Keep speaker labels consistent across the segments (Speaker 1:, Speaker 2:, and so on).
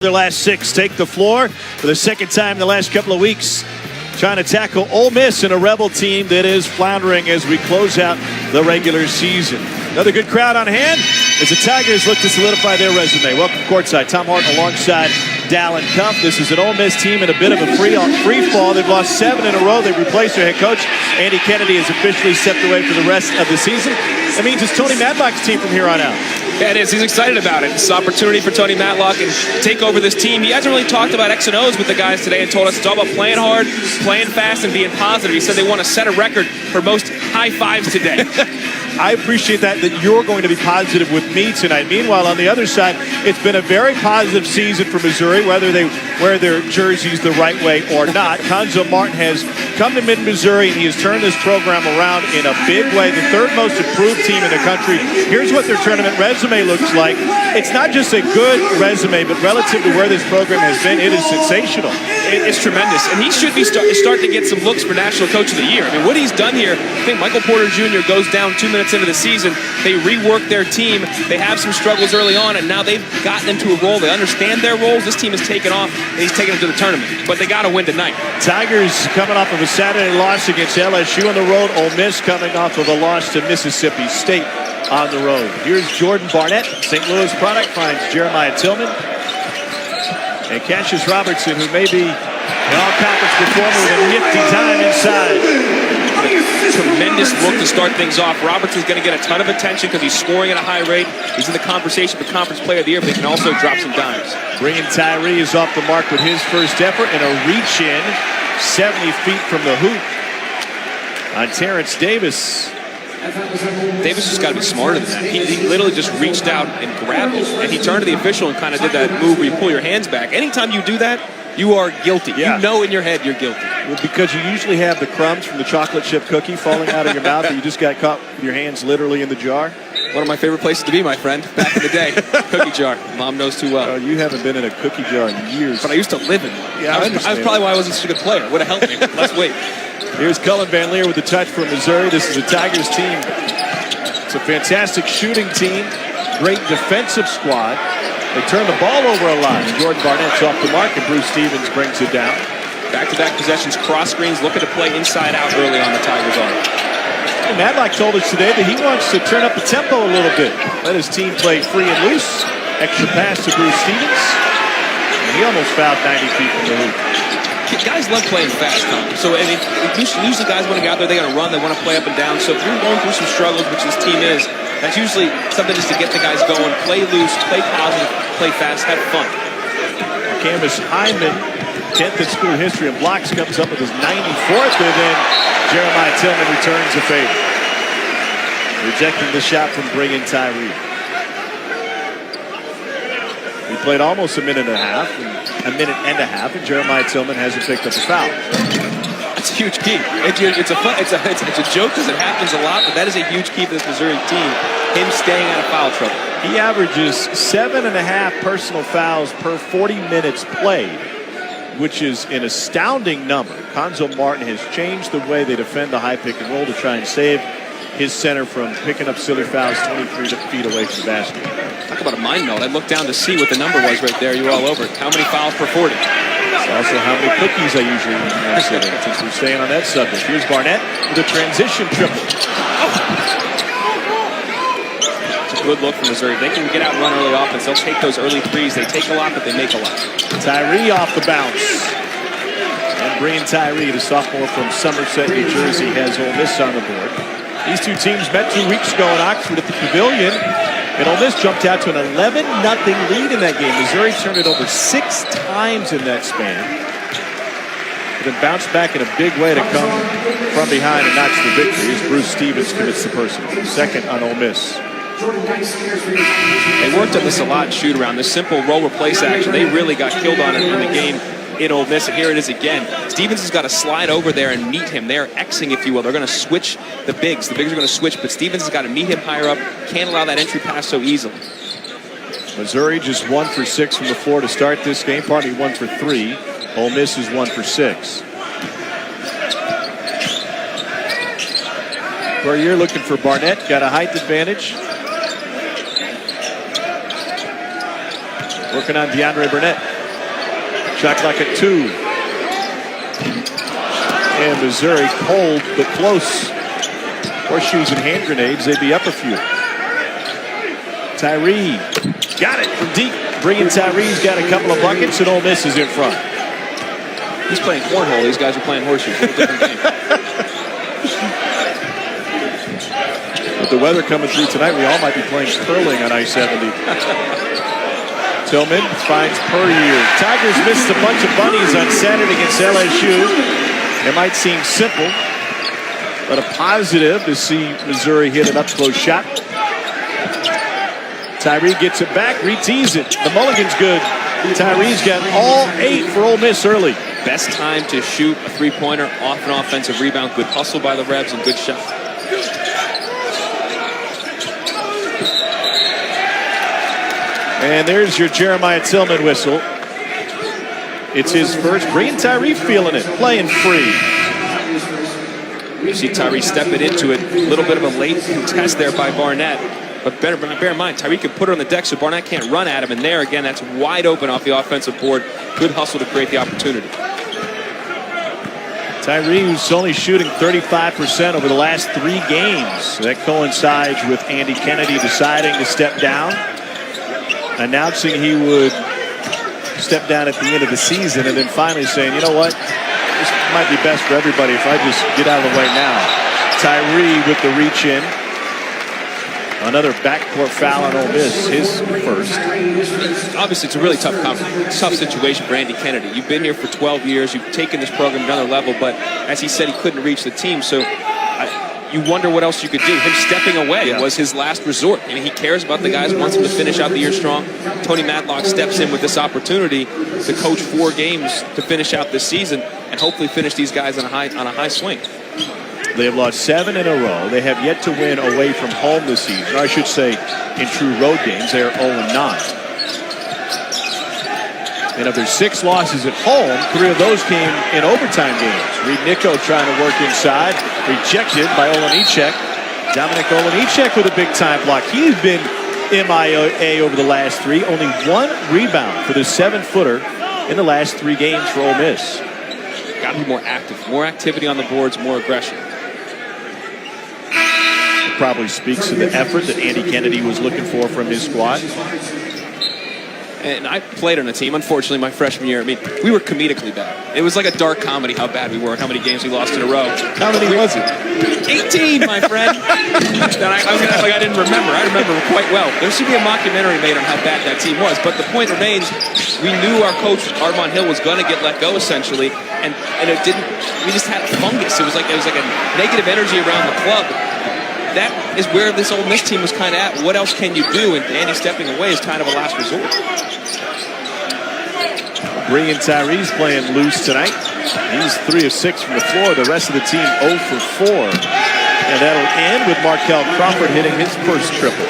Speaker 1: Their last 6 take the floor for the second time in the last couple of weeks, trying to tackle Ole Miss in a Rebel team that is floundering as we close out the regular season. Another good crowd on hand as the Tigers look to solidify their resume. Welcome courtside. Tom Horton alongside Dallin Cuff. This is an Ole Miss team in a bit of a free fall. They've lost 7 in a row. They've replaced their head coach. Andy Kennedy has officially stepped away for the rest of the season. That means it's Tony Matlock's team from here on out.
Speaker 2: Yeah, it is. He's excited about it. It's an opportunity for Tony Matlock and take over this team. He hasn't really talked about X and O's with the guys today and told us it's all about playing hard, playing fast, and being positive. He said they want to set a record for most high fives today.
Speaker 1: I appreciate that you're going to be positive with me tonight. Meanwhile, on the other side, it's been a very positive season for Missouri, whether they wear their jerseys the right way or not. Cuonzo Martin has come to Mid-Missouri, and he has turned this program around in a big way. The third most improved team in the country. Here's what their tournament resume looks like. It's not just a good resume, but relative to where this program has been, it is sensational.
Speaker 2: It's tremendous, and he should be starting to get some looks for National Coach of the Year. I mean, what he's done here, I think Michael Porter Jr. goes down 2 minutes into the season. They rework their team. They have some struggles early on, and now they've gotten into a role. They understand their roles. This team has taken off, and he's taken them to the tournament. But they got to win tonight.
Speaker 1: Tigers coming off of a Saturday loss against LSU on the road. Ole Miss coming off of a loss to Mississippi State on the road. Here's Jordan Barnett. St. Louis product finds Jeremiah Tillman. And Cassius Robertson, who may be an all-conference performer with a nifty time inside.
Speaker 2: Tremendous look to start things off. Robertson's going to get a ton of attention because he's scoring at a high rate. He's in the conversation for Conference Player of the Year, but he can also drop some dimes.
Speaker 1: Bringing Tyree is off the mark with his first effort and a reach-in 70 feet from the hoop on Terrence Davis.
Speaker 2: Davis has got to be smarter than that. He literally just reached out and grabbed it, and he turned to the official and kind of did that move where you pull your hands back. Anytime you do that, you are guilty.
Speaker 1: Yeah.
Speaker 2: You know in your head you're guilty.
Speaker 1: Well, because you usually have the crumbs from the chocolate chip cookie falling out of your mouth, and you just got caught with your hands literally in the jar.
Speaker 2: One of my favorite places to be, my friend, back in the day. Cookie jar. Mom knows too well.
Speaker 1: You haven't been in a cookie jar in years.
Speaker 2: But I used to live in one.
Speaker 1: Yeah,
Speaker 2: I was probably why I wasn't such a good player. Would have helped me. Let's wait.
Speaker 1: Here's Cullen Van Leer with the touch for Missouri. This is a Tigers team. It's a fantastic shooting team. Great defensive squad. They turn the ball over a lot. Jordan Barnett's off the mark, and Bruce Stevens brings it down.
Speaker 2: Back-to-back possessions, cross screens, looking to play inside out early on the Tigers are.
Speaker 1: And Matlock told us today that he wants to turn up the tempo a little bit. Let his team play free and loose. Extra pass to Bruce Stevens. And he almost fouled 90 feet from the hoop.
Speaker 2: Guys love playing fast, Tom. So I mean, usually guys want to get out there, they're going to run, they want to play up and down. So if you're going through some struggles, which this team is, that's usually something just to get the guys going. Play loose, play positive, play fast, have fun.
Speaker 1: Camus Hyman, 10th in school history in blocks, comes up with his 94th, and then Jeremiah Tillman returns a favor. Rejecting the shot from Bringin Tyree. He played almost a minute and a half, and Jeremiah Tillman hasn't picked up a foul.
Speaker 2: That's a huge key. It's a joke because it happens a lot, but that is a huge key for this Missouri team. Him staying out of foul trouble.
Speaker 1: He averages 7.5 personal fouls per 40 minutes played, which is an astounding number. Cuonzo Martin has changed the way they defend the high pick and roll to try and save his center from picking up silly fouls 23 feet away from the basket.
Speaker 2: Talk about a mind meld. I looked down to see what the number was right there. You were all over it. How many fouls per 40?
Speaker 1: It's also how many cookies I usually eat since we're staying on that subject. Here's Barnett with a transition triple.
Speaker 2: It's a good look from Missouri. They can get out and run early offense. They'll take those early threes. They take a lot, but they make a lot.
Speaker 1: Tyree off the bounce. And Bringin Tyree, the sophomore from Somerset, New Jersey, has Ole Miss on the board. These two teams met 2 weeks ago in Oxford at the Pavilion, and Ole Miss jumped out to an 11-0 lead in that game. Missouri turned it over 6 times in that span, but then bounced back in a big way to come from behind and notch the victory as Bruce Stevens commits the personal. Second on Ole Miss.
Speaker 2: They worked on this a lot in shoot-around, this simple roll-replace action. They really got killed on it in the game in Ole Miss, and here it is again. Stevens has got to slide over there and meet him. They're Xing, if you will. They're going to switch the bigs. The bigs are going to switch, but Stevens has got to meet him higher up. Can't allow that entry pass so easily.
Speaker 1: Missouri just 1 for 6 from the floor to start this game. Partly 1 for 3. Ole Miss is 1 for 6. Where you're looking for Barnett, got a height advantage. Working on DeAndre Burnett. Shot clock at 2. And Missouri cold but close. Horseshoes and hand grenades, they'd be up a few. Tyree got it from deep. Bringing Tyree's got a couple of buckets, and Ole Miss is in front.
Speaker 2: He's playing cornhole. These guys are playing horseshoes. It's a different game.
Speaker 1: With the weather coming through tonight, we all might be playing curling on I-70. Tillman finds Puryear. Tigers missed a bunch of bunnies on Saturday against LSU. It might seem simple, but a positive to see Missouri hit an up-close shot. Tyree gets it back, re-tees it. The mulligan's good. Tyree's got all 8 for Ole Miss early.
Speaker 2: Best time to shoot a three-pointer off an offensive rebound. Good hustle by the Rebs and good shot.
Speaker 1: And there's your Jeremiah Tillman whistle. It's his first. Bringing Tyree feeling it, playing free.
Speaker 2: You see Tyree stepping into it. A little bit of a late contest there by Barnett. But bear in mind, Tyree could put her on the deck so Barnett can't run at him. And there again, that's wide open off the offensive board. Good hustle to create the opportunity.
Speaker 1: Tyree, who's only shooting 35% over the last 3 games. That coincides with Andy Kennedy deciding to step down, announcing he would step down at the end of the season, and then finally saying, you know what, this might be best for everybody if I just get out of the way now. Tyree with the reach in. Another backcourt foul on Ole Miss, his first.
Speaker 2: Obviously, it's a really tough situation for Andy Kennedy. You've been here for 12 years. You've taken this program to another level, but as he said, he couldn't reach the team. So you wonder what else you could do. Him stepping away was his last resort. I mean, he cares about the guys, wants them to finish out the year strong. Tony Matlock steps in with this opportunity to coach 4 games to finish out this season and hopefully finish these guys on a high swing.
Speaker 1: They have lost 7 in a row. They have yet to win away from home this season. Or I should say, in true road games, they are 0-9. And of their 6 losses at home, 3 of those came in overtime games. Reed Nico trying to work inside, rejected by Olenichek. Dominic Olenichek with a big-time block. He's been MIA over the last 3. Only 1 rebound for the 7-footer in the last 3 games for Ole Miss.
Speaker 2: Got to be more active. More activity on the boards, more aggression.
Speaker 1: It probably speaks to the effort that Andy Kennedy was looking for from his squad.
Speaker 2: And I played on a team, unfortunately, my freshman year. I mean, we were comedically bad. It was like a dark comedy how bad we were and how many games we lost in a row.
Speaker 1: How many was it?
Speaker 2: 18, my friend. And I was going to act like I didn't remember. I remember quite well. There should be a mockumentary made on how bad that team was. But the point remains, we knew our coach, Armand Hill, was going to get let go, essentially. And it didn't, we just had a fungus. It was like a negative energy around the club. That is where this Ole Miss team was kind of at. What else can you do? And Andy stepping away is kind of a last resort.
Speaker 1: Bree and Tyree's playing loose tonight. He's 3 of 6 from the floor. The rest of the team 0 for 4. And that'll end with Markel Crawford hitting his first triple.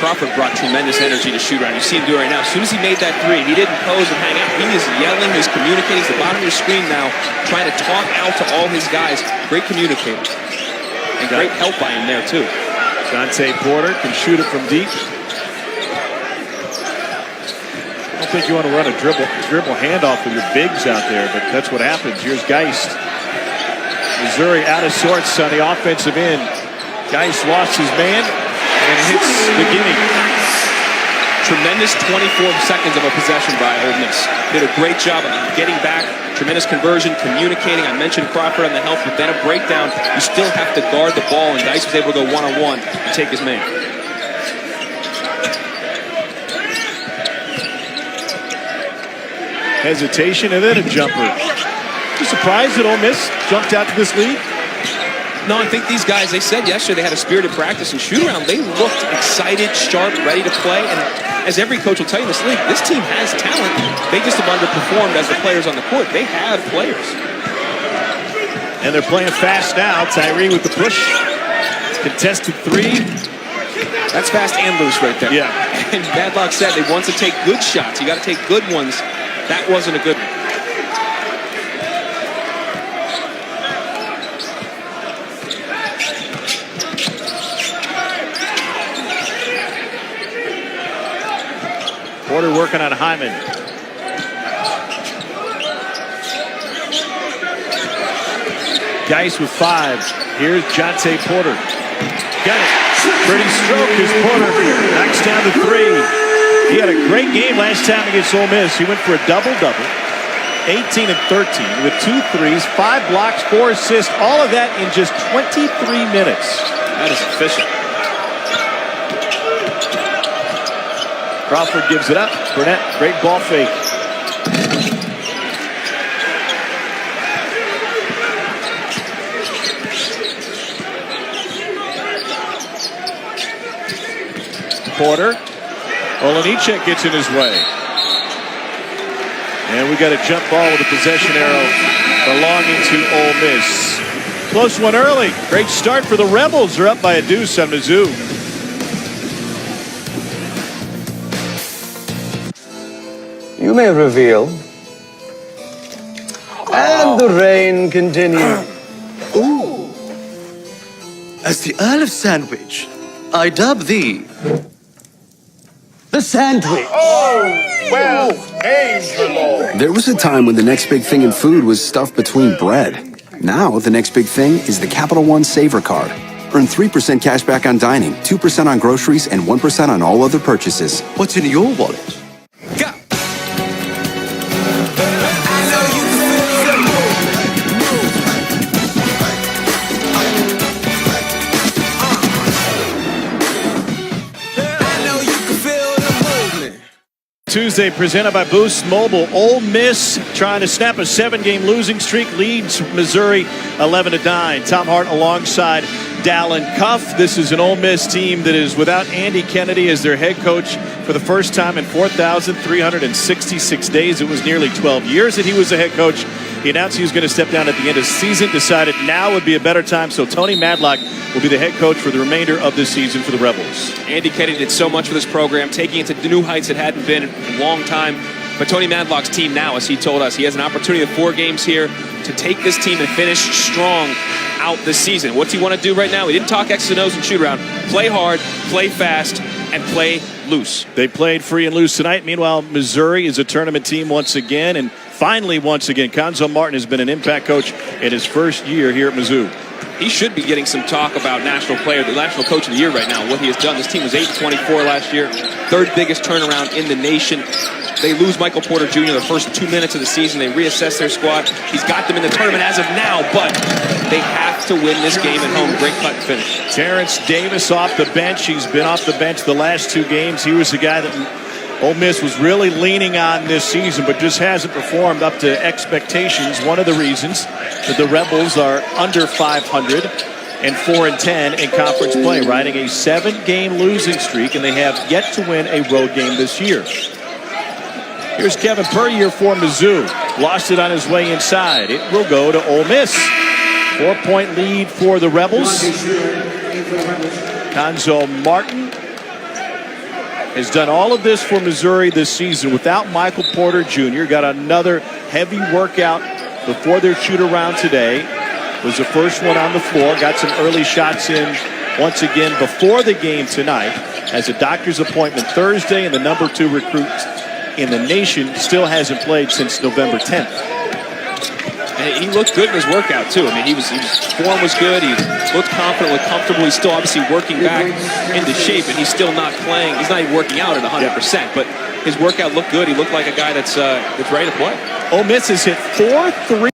Speaker 2: Crawford brought tremendous energy to shoot around. You see him do it right now. As soon as he made that 3, he didn't pose and hang out. He is yelling, he's communicating. He's at the bottom of your screen now, trying to talk out to all his guys. Great communicator. And great help by him there, too.
Speaker 1: Dante Porter can shoot it from deep. I don't think you want to run a dribble handoff with your bigs out there, but that's what happens. Here's Geist. Missouri out of sorts on the offensive end. Geist lost his man and hits the gimme.
Speaker 2: Tremendous 24 seconds of a possession by Ole Miss. Did a great job of getting back. Tremendous conversion, communicating. I mentioned Crawford on the help, but then a breakdown. You still have to guard the ball, and Geist was able to go one-on-one and take his man.
Speaker 1: Hesitation and then a jumper. You surprised that Ole Miss jumped out to this lead?
Speaker 2: No, I think these guys, they said yesterday they had a spirited practice and shoot around. They looked excited, sharp, ready to play. And as every coach will tell you in this league, this team has talent. They just have underperformed as the players on the court. They have players.
Speaker 1: And they're playing fast now. Tyree with the push. Contested 3.
Speaker 2: That's fast and loose right there.
Speaker 1: Yeah.
Speaker 2: And Madlock said they want to take good shots. You got to take good ones. That wasn't a good one.
Speaker 1: Porter working on Hyman. Geis with 5. Here's Jonte Porter. Got it. Pretty stroke as Porter knocks down to 3. He had a great game last time against Ole Miss. He went for a double-double. 18 and 13 with 2 threes, 5 blocks, 4 assists, all of that in just 23 minutes.
Speaker 2: That is efficient.
Speaker 1: Crawford gives it up. Burnett, great ball fake. Porter. Olenichek gets in his way. And we got a jump ball with a possession arrow belonging to Ole Miss. Close one early. Great start for the Rebels. They're up by a deuce on Mizzou.
Speaker 3: You may reveal. And the rain continues.
Speaker 4: Ooh. As the Earl of Sandwich, I dub thee
Speaker 3: The sandwich.
Speaker 5: There was a time when the next big thing in food was stuffed between bread. Now, the next big thing is the Capital One Saver Card. Earn 3% cash back on dining, 2% on groceries, and 1% on all other purchases.
Speaker 4: what's in your wallet. Go!
Speaker 1: Tuesday presented by Boost Mobile. Ole Miss trying to snap a 7-game losing streak, leads Missouri 11-9. Tom Hart alongside Dallin Cuff. This is an Ole Miss team that is without Andy Kennedy as their head coach for the first time in 4,366 days. It was nearly 12 years that he was the head coach. He announced he was going to step down at the end of the season, decided now would be a better time, so Tony Madlock will be the head coach for the remainder of this season for the Rebels.
Speaker 2: Andy Kennedy did so much for this program, taking it to new heights it hadn't been in a long time. But Tony Madlock's team now, as he told us, he has an opportunity of 4 games here to take this team and finish strong out this season. What's he want to do right now? He didn't talk X's and O's and shoot around. Play hard, play fast, and play loose.
Speaker 1: They played free and loose tonight. Meanwhile, Missouri is a tournament team once again. And finally, once again, Conzo Martin has been an impact coach in his first year here at Mizzou.
Speaker 2: He should be getting some talk about national player, the national coach of the year right now, what he has done. This team was 8-24 last year, 3rd biggest turnaround in the nation. They lose Michael Porter Jr. the first 2 minutes of the season. They reassess their squad. He's got them in the tournament as of now, but they have to win this game at home. Great cut and finish.
Speaker 1: Terrence Davis off the bench. He's been off the bench the last 2 games. He was the guy that Ole Miss was really leaning on this season, but just hasn't performed up to expectations. One of the reasons that the Rebels are under 500 and 4-10 in conference play, riding a 7-game losing streak, and they have yet to win a road game this year. Here's Kevin Puryear for Mizzou. Lost it on his way inside. It will go to Ole Miss. 4-point lead for the Rebels. Conzo Martin has done all of this for Missouri this season without Michael Porter Jr. Got another heavy workout before their shoot-around today. Was the first one on the floor. Got some early shots in once again before the game tonight. Has a doctor's appointment Thursday, and the number 2 recruit in the nation still hasn't played since November 10th.
Speaker 2: And he looked good in his workout, too. I mean, his form was good. He looked confident, looked comfortable. He's still obviously working back into shape, and he's still not playing. He's not even working out at 100%, but his workout looked good. He looked like a guy that's ready to play.
Speaker 1: Ole Miss has hit 4 3.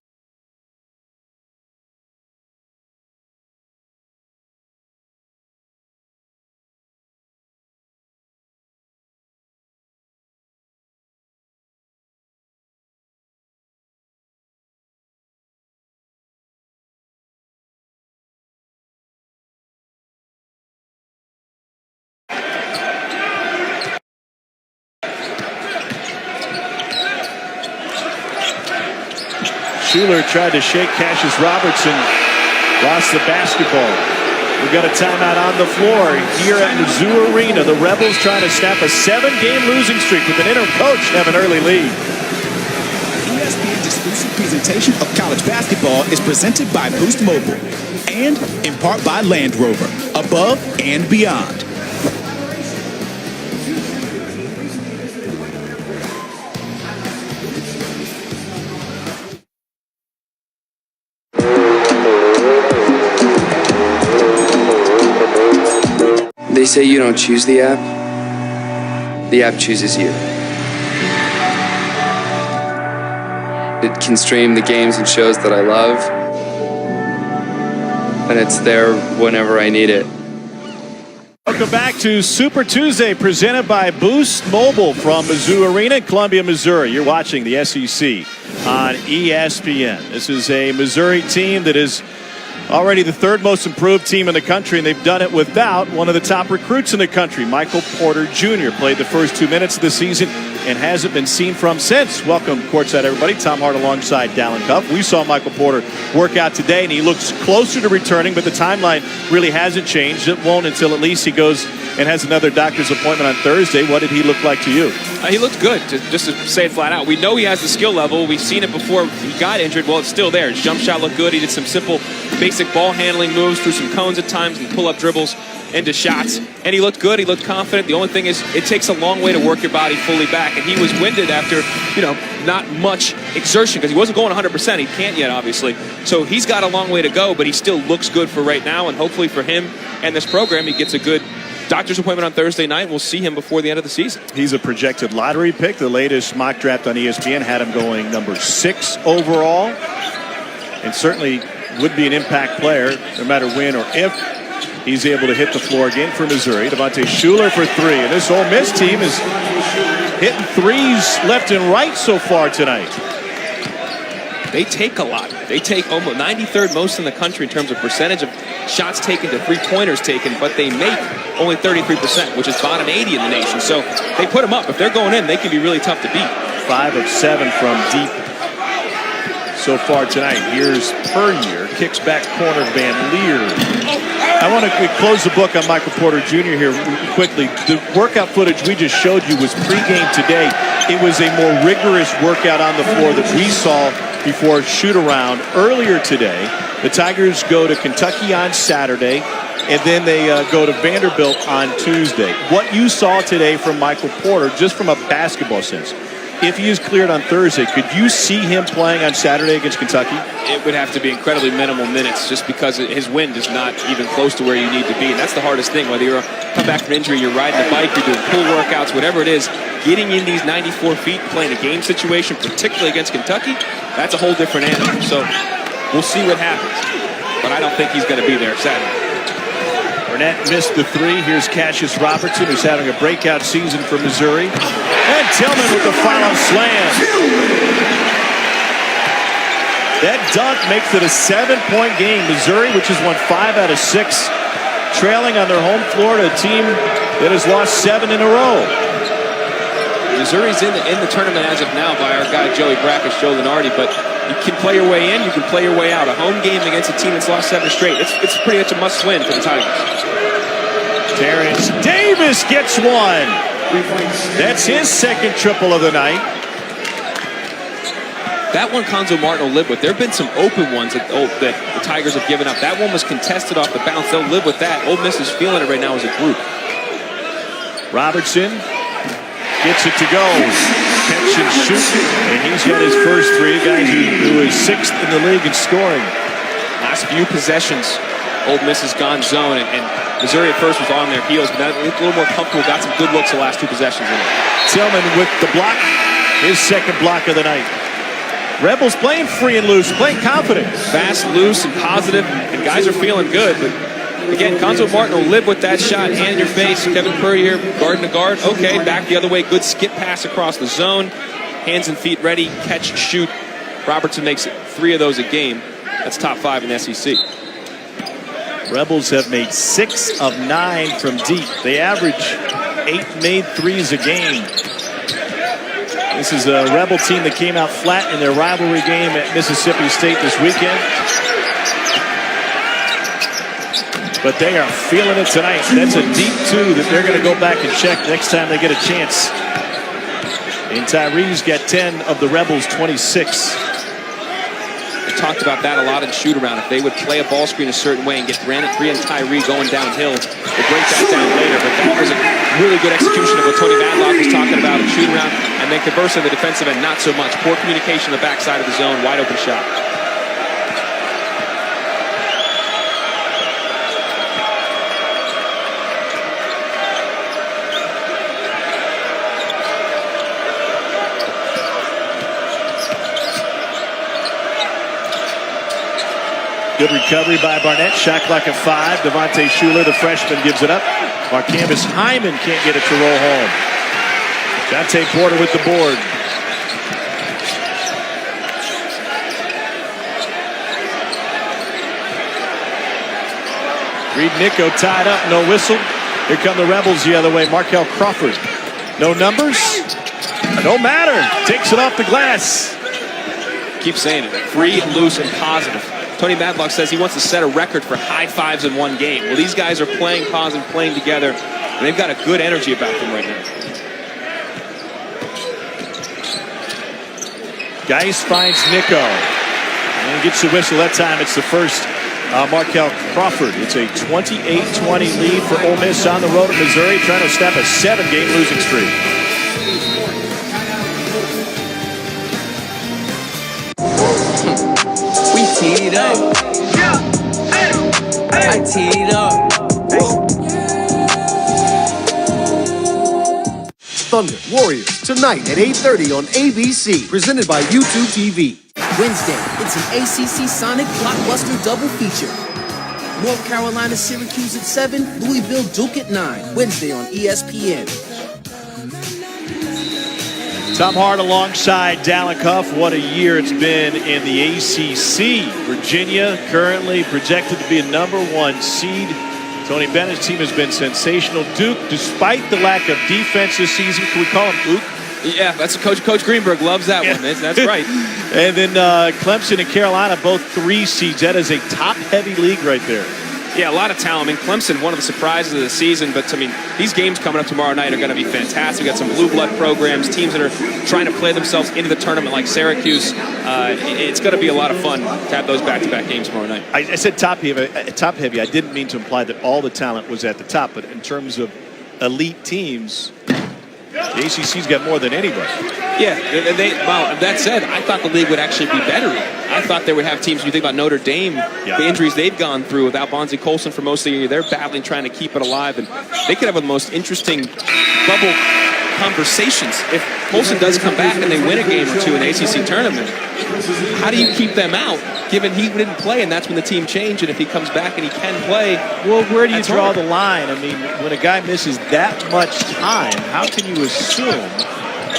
Speaker 1: Schuler tried to shake Cassius Robertson, lost the basketball. We've got a timeout on the floor here at Mizzou Arena. The Rebels trying to snap a 7-game losing streak with an interim coach to have an early lead.
Speaker 6: ESPN's exclusive presentation of college basketball is presented by Boost Mobile and in part by Land Rover, above and beyond.
Speaker 7: say you don't choose the app chooses you. It can stream the games and shows that I love, and it's there whenever I need it.
Speaker 1: Welcome back to Super Tuesday, presented by Boost Mobile from Mizzou Arena in Columbia, Missouri. You're watching the SEC on ESPN. This is a Missouri team that is already the third most improved team in the country, and they've done it without one of the top recruits in the country. Michael Porter Jr. played the first 2 minutes of the season and hasn't been seen from since. Welcome courtside, everybody. Tom Hart alongside Dallin Cuff. We saw Michael Porter work out today, and he looks closer to returning, but the timeline really hasn't changed. It won't until at least he goes and has another doctor's appointment on Thursday. What did he look like to you?
Speaker 2: He looked good, just to say it flat out. We know he has the skill level. We've seen it before he got injured. Well, it's still there. His jump shot looked good. He did some simple, basic ball handling moves, threw some cones at times, and pull-up dribbles into shots. And he looked good. He looked confident. The only thing is it takes a long way to work your body fully back. And he was winded after, not much exertion because he wasn't going 100%. He can't yet, obviously. So he's got a long way to go, but he still looks good for right now. And hopefully for him and this program, he gets a good doctor's appointment on Thursday night. We'll see him before the end of the season.
Speaker 1: He's a projected lottery pick. The latest mock draft on ESPN had him going number 6 overall. And certainly would be an impact player no matter when or if he's able to hit the floor again for Missouri. Devontae Shuler for 3. And this Ole Miss team is hitting threes left and right so far tonight.
Speaker 2: They take a lot. They take almost 93rd most in the country in terms of percentage of shots taken to three-pointers taken, but they make only 33%, which is bottom 80 in the nation. So they put them up. If they're going in, they can be really tough to beat.
Speaker 1: 5 of 7 from deep so far tonight. Here's Puryear, kicks back corner Van Leer. I want to close the book on Michael Porter Jr. here quickly. The workout footage we just showed you was pregame today. It was a more rigorous workout on the floor that we saw before shoot-around earlier today. The Tigers go to Kentucky on Saturday, and then they go to Vanderbilt on Tuesday. What you saw today from Michael Porter, just from a basketball sense, if he is cleared on Thursday, could you see him playing on Saturday against Kentucky?
Speaker 2: It would have to be incredibly minimal minutes just because his wind is not even close to where you need to be. And that's the hardest thing. Whether you're come back from injury, you're riding a bike, you're doing pull workouts, whatever it is, getting in these 94 feet, playing a game situation, particularly against Kentucky, that's a whole different animal. So we'll see what happens. But I don't think he's going to be there Saturday.
Speaker 1: Burnett missed the 3. Here's Cassius Robertson, who's having a breakout season for Missouri. And Tillman with the follow slam. That dunk makes it a 7-point game. Missouri, which has won 5 out of 6, trailing on their home floor to a team that has lost 7 in a row.
Speaker 2: Missouri's in the tournament as of now by our guy Joey Brackish, Joe Lenardi, but you can play your way in, you can play your way out. A home game against a team that's lost 7 straight. It's pretty much a must-win for the Tigers.
Speaker 1: Terrence Davis gets one. That's his second triple of the night.
Speaker 2: That one Konzo Martin will live with. There have been some open ones that the Tigers have given up. That one was contested off the bounce. They'll live with that. Ole Miss is feeling it right now as a group.
Speaker 1: Robertson gets it to go. Catch and shoot. And he's got his first 3. Guys who is 6th in the league in scoring.
Speaker 2: Last few possessions, Ole Miss has gone zone, and Missouri at first was on their heels, but a little more comfortable, got some good looks the last 2 possessions.
Speaker 1: Tillman with the block, his second block of the night. Rebels playing free and loose, playing confident.
Speaker 2: Fast, loose, and positive, and guys are feeling good. But again, Konzo Martin will live with that shot, hand in your face. Kevin Puryear, guard to guard. Okay, back the other way. Good skip pass across the zone. Hands and feet ready, catch, shoot. Robertson makes 3 of those a game. That's top 5 in the SEC.
Speaker 1: Rebels have made 6 of 9 from deep. They average 8 made 3s a game. This is a Rebel team that came out flat in their rivalry game at Mississippi State this weekend. But they are feeling it tonight. That's a deep 2 that they're going to go back and check next time they get a chance. And Tyree's got 10 of the Rebels' 26.
Speaker 2: Talked about that a lot in shoot-around. If they would play a ball screen a certain way and get Brandon and Tyree going downhill, they'll break that down later. But that was a really good execution of what Tony Madlock was talking about in shoot-around. And then conversely, the defensive end, not so much. Poor communication on the backside of the zone, wide-open shot.
Speaker 1: Good recovery by Barnett. Shot clock at 5. Devontae Schuler, the freshman, gives it up. Marcamus Hyman can't get it to roll home. Jontay Porter with the board. Reed Nico tied up, no whistle. Here come the Rebels the other way. Markel Crawford. No numbers. No matter. Takes it off the glass.
Speaker 2: Keep saying it. Free, loose, and positive. Tony Madlock says he wants to set a record for high fives in one game. Well, these guys are playing positive, playing together, and they've got a good energy about them right now.
Speaker 1: Geis finds Nico. And gets the whistle. That time it's the first. Markel Crawford. It's a 28-20 lead for Ole Miss on the road in Missouri, trying to snap a 7-game losing streak.
Speaker 8: We teed up. I teed up.
Speaker 9: Thunder Warriors tonight at 8:30 on ABC, presented by YouTube TV.
Speaker 8: Wednesday, it's an ACC Sonic blockbuster double feature. North Carolina, Syracuse at 7, Louisville, Duke at 9. Wednesday on ESPN.
Speaker 1: Tom Hart alongside Dallin Cuff. What a year it's been in the ACC. Virginia currently projected to be a #1 seed. Tony Bennett's team has been sensational. Duke, despite the lack of defense this season, can we call him Duke?
Speaker 2: Yeah, that's Coach Greenberg loves that one. That's right.
Speaker 1: And then Clemson and Carolina, both 3 seeds. That is a top-heavy league right there.
Speaker 2: Yeah, a lot of talent. I mean, Clemson, one of the surprises of the season. But, I mean, these games coming up tomorrow night are going to be fantastic. We got some blue blood programs, teams that are trying to play themselves into the tournament like Syracuse. It's going to be a lot of fun to have those back-to-back games tomorrow night.
Speaker 1: I said top-heavy. I didn't mean to imply that all the talent was at the top. But in terms of elite teams, the ACC's got more than anybody.
Speaker 2: Yeah, well, that said, I thought the league would actually be better. I thought they would have teams, when you think about Notre Dame, the injuries they've gone through without Bonzie Colson for most of the year, they're battling, trying to keep it alive, and they could have one of the most interesting bubble conversations. If Colson does come back and they win a game or two in the ACC tournament, how do you keep them out, given he didn't play, and that's when the team changed, and if he comes back and he can play,
Speaker 1: well, where do you draw the line? I mean, when a guy misses that much time, how can you assume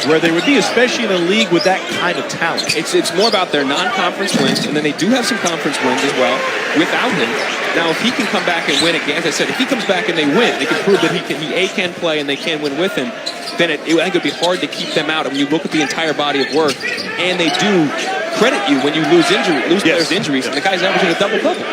Speaker 1: where they would be, especially in a league with that kind of talent?
Speaker 2: It's more about their non-conference wins, and then they do have some conference wins as well without him. Now, if he can come back and win again, as I said, if he comes back and they win, they can prove that he can play and they can win with him, then I think it would be hard to keep them out. And when you look at the entire body of work, and they do credit you when you lose players' injuries, and the guy's averaging a double-double.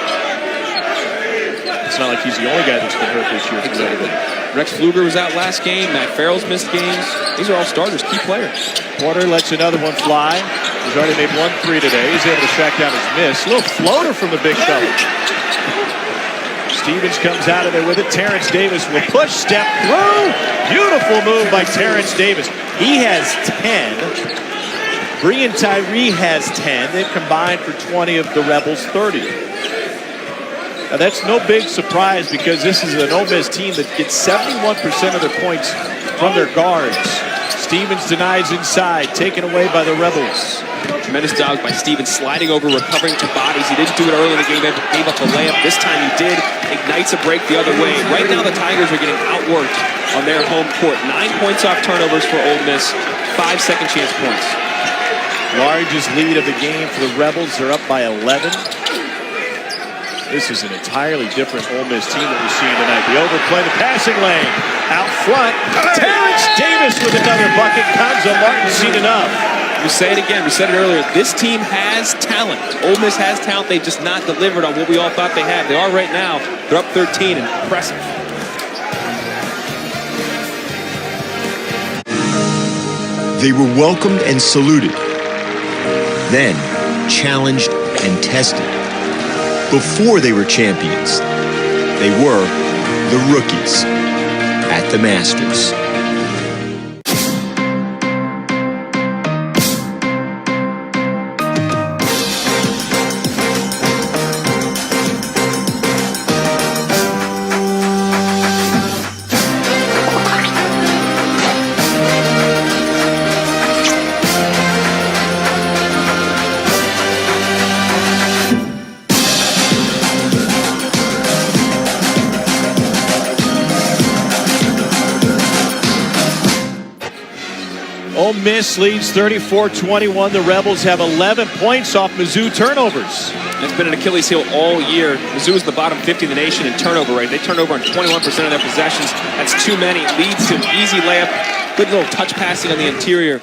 Speaker 1: It's not like he's the only guy that's been hurt this year.
Speaker 2: Exactly. Rex Pfluger was out last game. Matt Farrell's missed games. These are all starters, key players.
Speaker 1: Porter lets another one fly. He's already made 1 3 today. He's able to track down his miss. A little floater from the big fella. Stevens comes out of there with it. Terrence Davis will push, step through. Beautiful move by Terrence Davis. He has 10. Bree and Tyree has 10. They've combined for 20 of the Rebels' 30. Now, that's no big surprise because this is an Ole Miss team that gets 71% of their points from their guards. Stevens denies inside, taken away by the Rebels.
Speaker 2: Tremendous job by Stevens, sliding over, recovering to bodies. He didn't do it early in the game, gave up the layup. This time he did. Ignites a break the other way. Right now the Tigers are getting outworked on their home court. 9 points off turnovers for Ole Miss, 5 second chance points.
Speaker 1: Largest lead of the game for the Rebels. They're up by 11. This is an entirely different Ole Miss team that we're seeing tonight. The overplay, the passing lane. Out front, Terrence Davis with another bucket. Konzo Martin seen enough.
Speaker 2: We say it again, we said it earlier. This team has talent. Ole Miss has talent. They've just not delivered on what we all thought they had. They are right now. They're up 13 and impressive.
Speaker 10: They were welcomed and saluted, then challenged and tested. Before they were champions, they were the rookies at the Masters.
Speaker 1: Ole Miss leads 34-21. The Rebels have 11 points off Mizzou turnovers.
Speaker 2: It's been an Achilles heel all year. Mizzou is in the bottom 50 in the nation in turnover rate. They turn over on 21% of their possessions. That's too many. It leads to an easy layup. Good little touch passing on the interior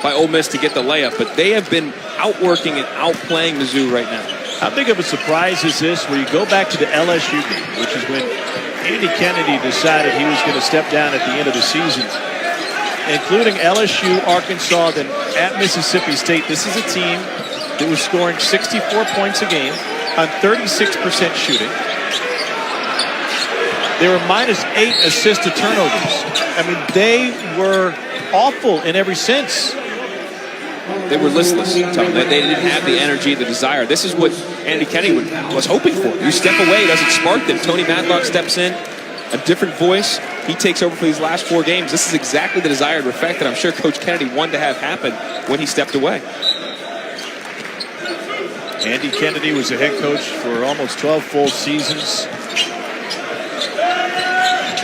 Speaker 2: by Ole Miss to get the layup. But they have been outworking and outplaying Mizzou right now.
Speaker 1: How big of a surprise is this where you go back to the LSU game, which is when Andy Kennedy decided he was going to step down at the end of the season, including LSU, Arkansas, then at Mississippi State. This is a team that was scoring 64 points a game on 36% shooting. They were -8 assist to turnovers. I mean, they were awful in every sense.
Speaker 2: They were listless. They didn't have the energy, the desire. This is what Andy Kennedy was hoping for. You step away, it doesn't spark them. Tony Madlock steps in, a different voice. He takes over for these last 4 games. This is exactly the desired effect that I'm sure Coach Kennedy wanted to have happen when he stepped away.
Speaker 1: Andy Kennedy was a head coach for almost 12 full seasons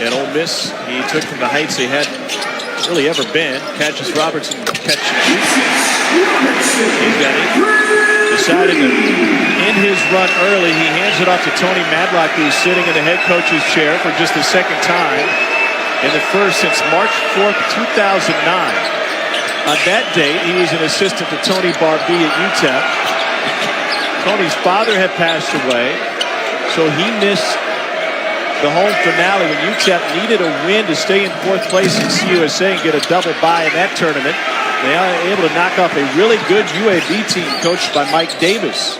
Speaker 1: at Ole Miss. He took them to heights they hadn't really ever been. Cassius Robertson catch and shoot. Decided to end his run early. He hands it off to Tony Madlock, who's sitting in the head coach's chair for just the second time in the first since March 4th, 2009. On that date, he was an assistant to Tony Barbee at UTEP. Tony's father had passed away, so he missed the home finale when UTEP needed a win to stay in 4th place in CUSA and get a double bye in that tournament. They are able to knock off a really good UAB team coached by Mike Davis.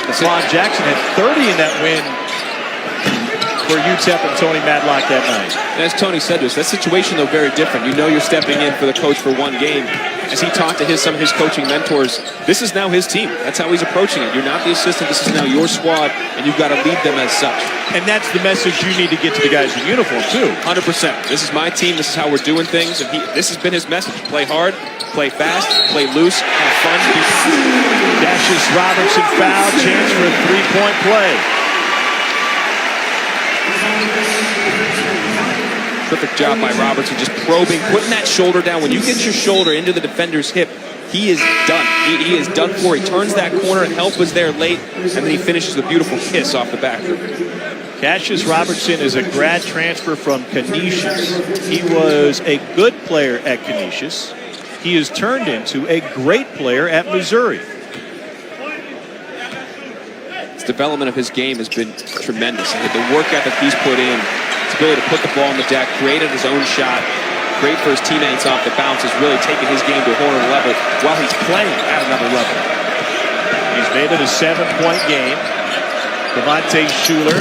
Speaker 1: Deshaun Jackson had 30 in that win for UTEP and Tony Madlock that night.
Speaker 2: And as Tony said to us, that situation, though, very different. You know you're stepping in for the coach for 1 game. As he talked to some of his coaching mentors, this is now his team. That's how he's approaching it. You're not the assistant. This is now your squad, and you've got to lead them as such.
Speaker 1: And that's the message you need to get to the guys in uniform, too.
Speaker 2: 100%. This is my team. This is how we're doing things. And this has been his message. Play hard, play fast, play loose, have fun.
Speaker 1: Cassius Robertson foul, chance for a 3-point play.
Speaker 2: Terrific job by Robertson, just probing, putting that shoulder down. When you get your shoulder into the defender's hip, he is done. He is done for. He turns that corner, and help was there late, and then he finishes with a beautiful kiss off the back.
Speaker 1: Cassius Robertson is a grad transfer from Canisius. He was a good player at Canisius. He has turned into a great player at Missouri.
Speaker 2: His development of his game has been tremendous. And the work ethic he's put in, his ability to put the ball on the deck, created his own shot, great for his teammates off the bounce, has really taken his game to a whole other level while he's playing at another level.
Speaker 1: He's made it a 7-point game. Devontae Shuler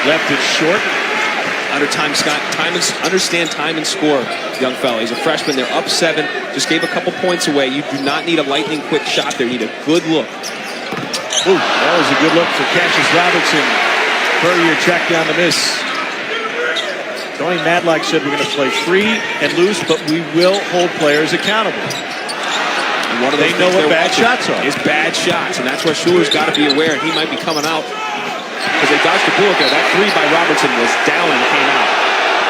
Speaker 1: left it short.
Speaker 2: Understand time and score, young fella. He's a freshman. They're up 7. Just gave a couple points away. You do not need a lightning quick shot there. You need a good look.
Speaker 1: Ooh, that was a good look for Cassius Robertson. Furrier tracked down the miss. Tony Madlock said we're going to play free and loose, but we will hold players accountable.
Speaker 2: And one of
Speaker 1: they know what bad shots are.
Speaker 2: Is bad shots, and that's where Shuler's got to be aware. He might be coming out because they dodged the bullet there. That 3 by Robertson was down and came out.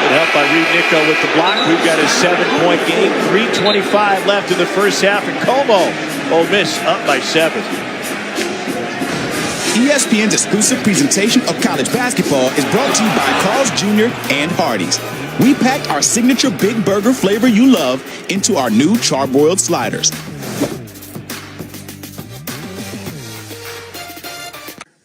Speaker 1: Good help by Reed Nico with the block. We've got a 7-point game. 3:25 left in the first half, and Como, Ole Miss up by 7.
Speaker 6: ESPN's exclusive presentation of college basketball is brought to you by Carl's Jr. and Hardee's. We packed our signature Big Burger flavor you love into our new charbroiled sliders.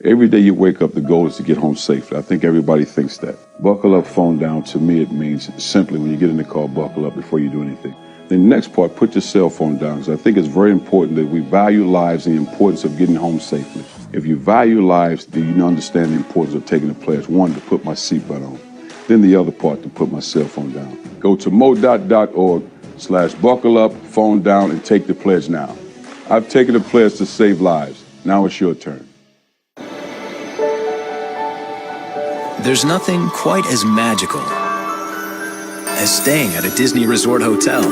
Speaker 11: Every day you wake up, the goal is to get home safely. I think everybody thinks that. Buckle up, phone down. To me, it means simply when you get in the car, buckle up before you do anything. Then the next part, put your cell phone down, because I think it's very important that we value lives and the importance of getting home safely. If you value lives, then you understand the importance of taking the pledge. 1, to put my seatbelt on. Then the other part, to put my cell phone down. Go to modot.org/buckle up, phone down, and take the pledge now. I've taken the pledge to save lives. Now it's your turn.
Speaker 12: There's nothing quite as magical as staying at a Disney Resort hotel.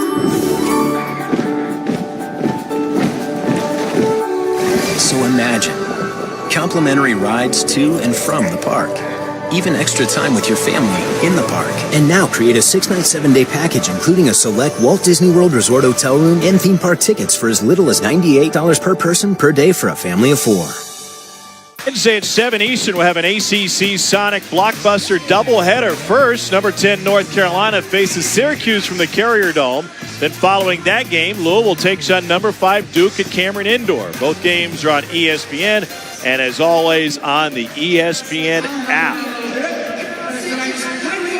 Speaker 12: So imagine complimentary rides to and from the park, even extra time with your family in the park. And now create a 6-night, 7-day package including a select Walt Disney World Resort hotel room and theme park tickets for as little as $98 per person per day for a family of 4.
Speaker 1: Wednesday at 7 Eastern, we'll have an ACC Sonic blockbuster doubleheader. First, number 10 North Carolina faces Syracuse from the Carrier Dome. Then following that game, Louisville takes on number 5 Duke at Cameron Indoor. Both games are on ESPN and, as always, on the ESPN app.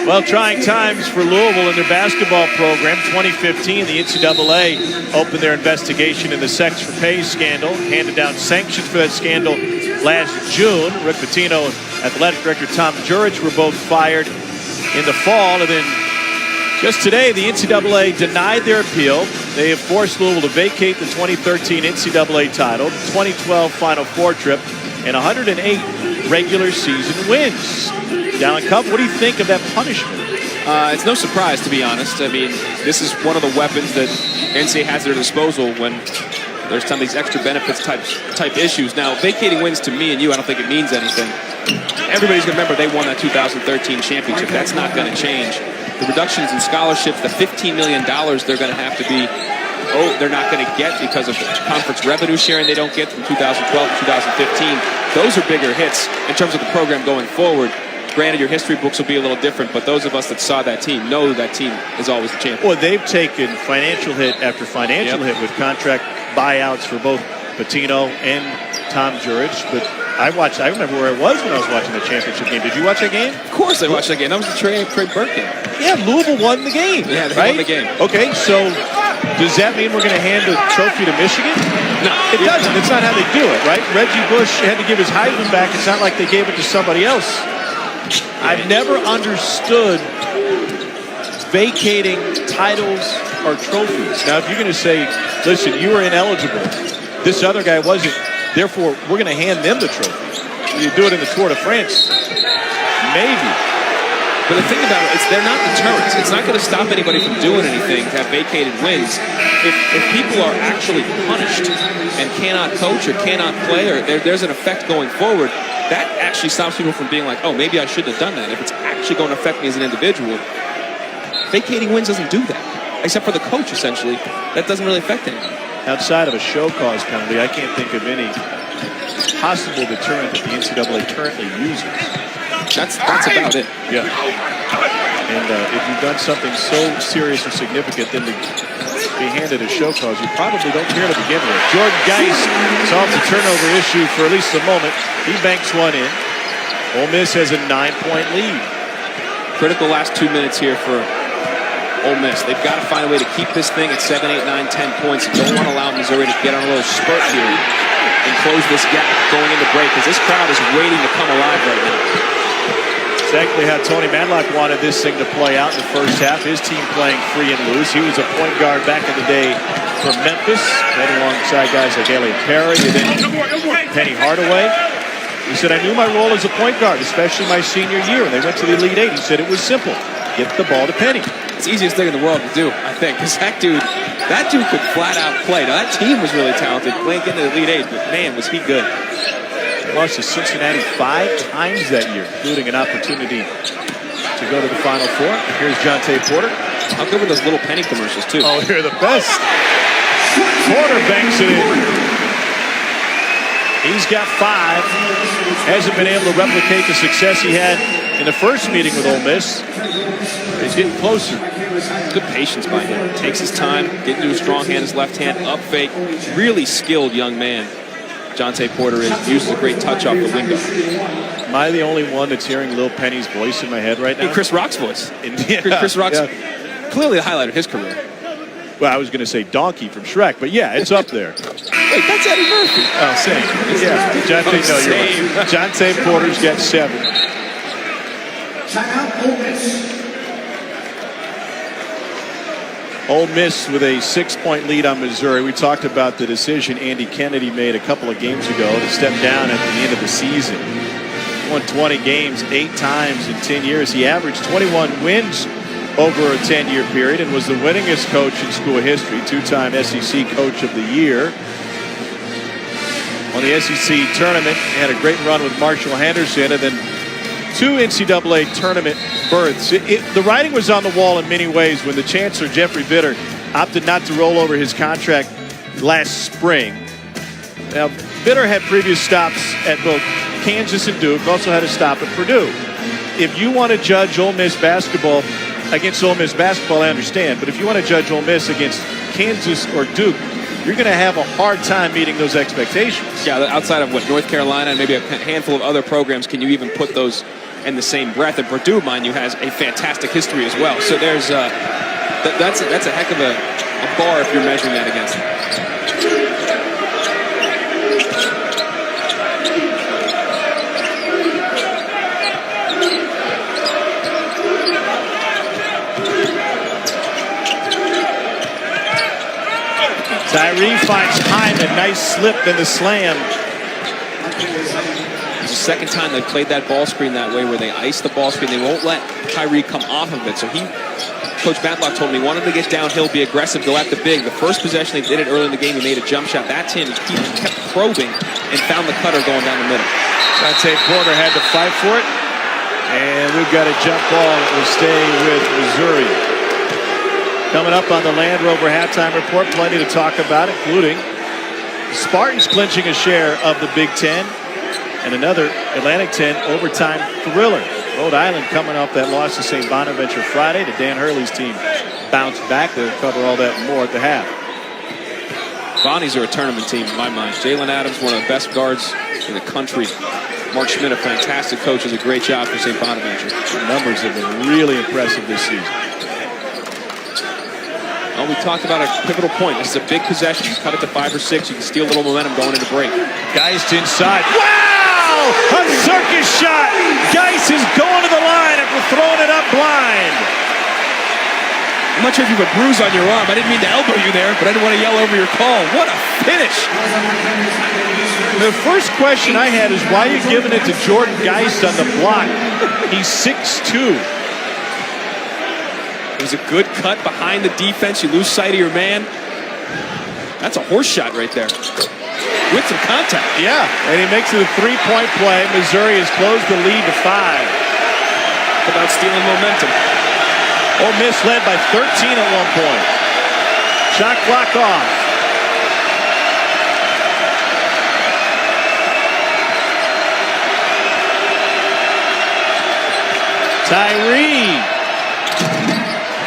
Speaker 1: Well, trying times for Louisville in their basketball program. 2015, the NCAA opened their investigation in the Sex for Pay scandal, handed down sanctions for that scandal last June. Rick Pitino and athletic director Tom Jurich were both fired in the fall. And then just today, the NCAA denied their appeal. They have forced Louisville to vacate the 2013 NCAA title, the 2012 Final Four trip, and 108 regular season wins. Dallin Cup, what do you think of that punishment?
Speaker 2: It's no surprise, to be honest. I mean, this is one of the weapons that NCAA has at their disposal when there's some of these extra benefits type issues. Now, vacating wins to me and you, I don't think it means anything. Everybody's going to remember they won that 2013 championship. That's not going to change. The reductions in scholarships, the $15 million they're going to have to be, they're not going to get because of conference revenue sharing they don't get from 2012 to 2015. Those are bigger hits in terms of the program going forward. Granted, your history books will be a little different, but those of us that saw that team know that team is always the champion.
Speaker 1: Well, they've taken financial hit after financial hit with contract buyouts for both Pitino and Tom Jurich. But I remember where I was when I was watching the championship game. Did you watch that game?
Speaker 2: Of course I watched that game. That was the Trey Burke game.
Speaker 1: Yeah, Louisville won the game.
Speaker 2: Yeah, they won the game.
Speaker 1: Okay, so does that mean we're going to hand the trophy to Michigan?
Speaker 2: No.
Speaker 1: It doesn't. It's not how they do it, right? Reggie Bush had to give his Heisman back. It's not like they gave it to somebody else. I've never understood vacating titles or trophies. Now, if you're going to say, listen, you were ineligible, this other guy wasn't, therefore we're going to hand them the trophy. You do it in the Tour de France, maybe.
Speaker 2: But the thing about it is they're not deterrents. It's not going to stop anybody from doing anything to have vacated wins. If people are actually punished and cannot coach or cannot play, or there's an effect going forward, that actually stops people from being like, oh, maybe I shouldn't have done that. If it's actually going to affect me as an individual, vacating wins doesn't do that. Except for the coach, essentially. That doesn't really affect anyone.
Speaker 1: Outside of a show cause penalty, I can't think of any possible deterrent that the NCAA currently uses.
Speaker 2: That's about it.
Speaker 1: Yeah. And if you've done something so serious or significant, then to be handed a show cause, you probably don't care to begin with. Jordan Geis solves the turnover issue for at least a moment. He banks one in. Ole Miss has a 9-point lead.
Speaker 2: Critical last 2 minutes here for Ole Miss. They've got to find a way to keep this thing at 7, 8, 9, 10 points. You don't want to allow Missouri to get on a little spurt here and close this gap going into break, because this crowd is waiting to come alive right now.
Speaker 1: Exactly how Tony Madlock wanted this thing to play out in the first half. His team playing free and loose. He was a point guard back in the day for Memphis, played alongside guys like Elliot Perry and then Penny Hardaway. He said, I knew my role as a point guard, especially my senior year. When they went to the Elite Eight, he said it was simple. Get the ball to Penny.
Speaker 2: It's the easiest thing in the world to do, I think, because that dude could flat out play. Now, that team was really talented, playing into the Elite Eight, but man, was he good.
Speaker 1: Lost to Cincinnati 5 times that year, including an opportunity to go to the Final Four. Here's Jonte Porter.
Speaker 2: How good were those little Penny commercials, too?
Speaker 1: Oh, they're the best. Porter banks it in. He's got 5. Hasn't been able to replicate the success he had in the first meeting with Ole Miss. He's getting closer.
Speaker 2: Good patience by him. Takes his time, getting to his strong hand, his left hand, up fake. Really skilled young man. Jonte Porter uses a great touch off the window.
Speaker 1: Am I the only one that's hearing Lil Penny's voice in my head right now?
Speaker 2: Hey, Chris Rock's voice. Chris Rock's clearly the highlight of his career.
Speaker 1: Well, I was going to say Donkey from Shrek, but yeah, it's up there.
Speaker 2: Wait, that's Eddie Murphy.
Speaker 1: Oh, same. Yeah, Jonte, no, you're right. Jonte Porter's got 7. Ole Miss with a 6-point lead on Missouri. We talked about the decision Andy Kennedy made a couple of games ago to step down at the end of the season. Won 20 games 8 times in 10 years. He averaged 21 wins over a 10-year period and was the winningest coach in school history, 2-time SEC Coach of the Year. On the SEC tournament, he had a great run with Marshall Henderson, and then 2 NCAA tournament berths. The writing was on the wall in many ways when the chancellor, Jeffrey Bitter, opted not to roll over his contract last spring. Now, Bitter had previous stops at both Kansas and Duke, also had a stop at Purdue. If you want to judge Ole Miss basketball against Ole Miss basketball, I understand. But if you want to judge Ole Miss against Kansas or Duke, you're going to have a hard time meeting those expectations.
Speaker 2: Yeah, outside of what, North Carolina and maybe a handful of other programs, can you even put those in the same breath? And Purdue, mind you, has a fantastic history as well. So there's that's a heck of a bar if you're measuring that against them.
Speaker 1: Tyree finds Hyman. Nice slip in the slam.
Speaker 2: It's the second time they've played that ball screen that way, where they ice the ball screen. They won't let Tyree come off of it. So Coach Matlock told me he wanted to get downhill, be aggressive, go at the big. The first possession they did it early in the game, he made a jump shot. That's him. He kept probing and found the cutter going down the middle.
Speaker 1: Dante Porter had to fight for it. And we've got a jump ball that will stay with Missouri. Coming up on the Land Rover halftime report, plenty to talk about, including Spartans clinching a share of the Big Ten and another Atlantic 10 overtime thriller. Rhode Island coming off that loss to St. Bonaventure Friday. The Dan Hurley's team bounced back. They'll cover all that and more at the half.
Speaker 2: Bonnies are a tournament team in my mind. Jalen Adams, one of the best guards in the country. Mark Schmidt, a fantastic coach, does a great job for St. Bonaventure.
Speaker 1: The numbers have been really impressive this season.
Speaker 2: Well, we talked about a pivotal point. This is a big possession. You cut it to 5 or 6. You can steal a little momentum going into break.
Speaker 1: Geist inside. Wow! A circus shot. Geist is going to the line after throwing it up blind.
Speaker 2: I'm not sure if you have a bruise on your arm. I didn't mean to elbow you there, but I didn't want to yell over your call. What a finish.
Speaker 1: The first question I had is, why are you giving it to Jordan Geist on the block? He's 6'2".
Speaker 2: It was a good cut behind the defense. You lose sight of your man. That's a horse shot right there. With some contact.
Speaker 1: Yeah, and he makes it a 3-point play. Missouri has closed the lead to 5.
Speaker 2: About stealing momentum.
Speaker 1: Ole Miss led by 13 at one point. Shot clock off. Tyree.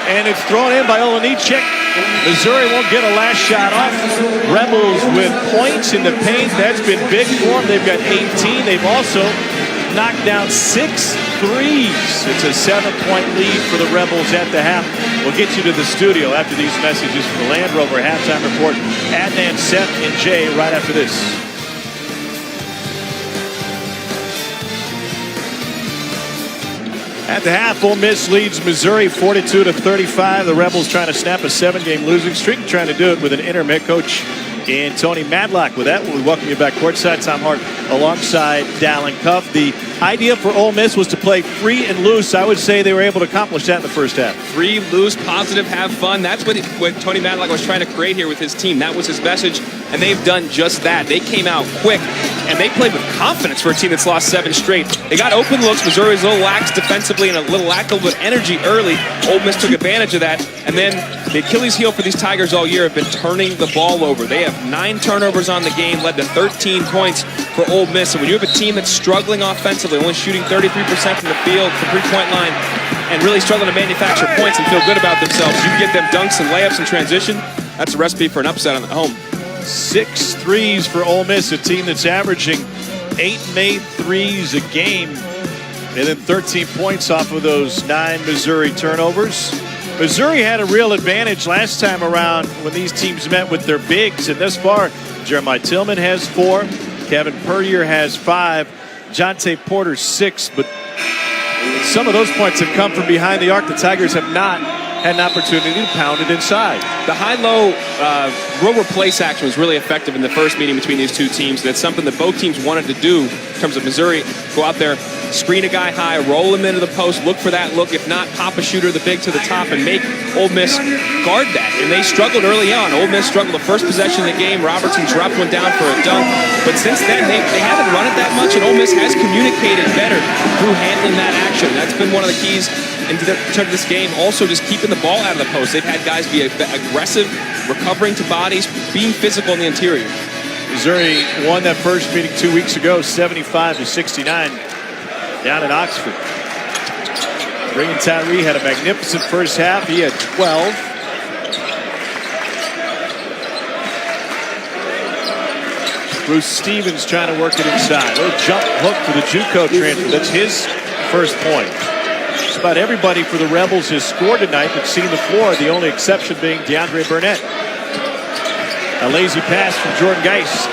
Speaker 1: And it's thrown in by Olenichek. Missouri won't get a last shot off. Rebels with points in the paint. That's been big for them. They've got 18. They've also knocked down 6 threes. It's a 7-point lead for the Rebels at the half. We'll get you to the studio after these messages from the Land Rover halftime report. Adnan, Seth, and Jay right after this. At the half, Ole Miss leads Missouri 42-35. The Rebels trying to snap a 7-game losing streak, trying to do it with an interim head coach in Tony Madlock. With that, we welcome you back courtside. Tom Hart alongside Dallin Cuff. The idea for Ole Miss was to play free and loose. I would say they were able to accomplish that in the first half.
Speaker 2: Free, loose, positive, have fun. That's what Tony Madlock was trying to create here with his team. That was his message, and they've done just that. They came out quick, and they played with confidence for a team that's lost 7 straight. They got open looks. Missouri was a little lax defensively and a little lack of energy early. Ole Miss took advantage of that, and then the Achilles heel for these Tigers all year have been turning the ball over. They have 9 turnovers on the game, led to 13 points for Ole Miss. And when you have a team that's struggling offensively, only shooting 33% from the field, the 3-point line, and really struggling to manufacture points and feel good about themselves, you can get them dunks and layups in transition. That's a recipe for an upset on the home.
Speaker 1: 6 threes for Ole Miss, a team that's averaging 8 made threes a game, and then 13 points off of those 9 Missouri turnovers. Missouri had a real advantage last time around when these teams met with their bigs, and thus far, Jeremiah Tillman has 4, Kevin Puryear has 5, Jonte Porter 6, but some of those points have come from behind the arc. The Tigers have not had an opportunity to pound it inside.
Speaker 2: The high-low row replace action was really effective in the first meeting between these two teams. That's something that both teams wanted to do in terms of Missouri. Go out there, screen a guy high, roll him into the post, look for that look. If not, pop a shooter the big to the top and make Ole Miss guard that. And they struggled early on. Ole Miss struggled the first possession of the game. Robertson dropped one down for a dunk. But since then, they haven't run it that much, and Ole Miss has communicated better through handling that action. That's been one of the keys into this game. Also, just keeping the ball out of the post. They've had guys be aggressive, recovering to bodies, being physical in the interior.
Speaker 1: Missouri won that first meeting 2 weeks ago, 75-69, down in Oxford. Ring and Tyree had a magnificent first half. He had 12. Bruce Stevens trying to work it inside. Little jump hook for the JUCO transfer. That's his first point. Just about everybody for the Rebels has scored tonight but seen the floor, the only exception being DeAndre Burnett. A lazy pass from Jordan Geis.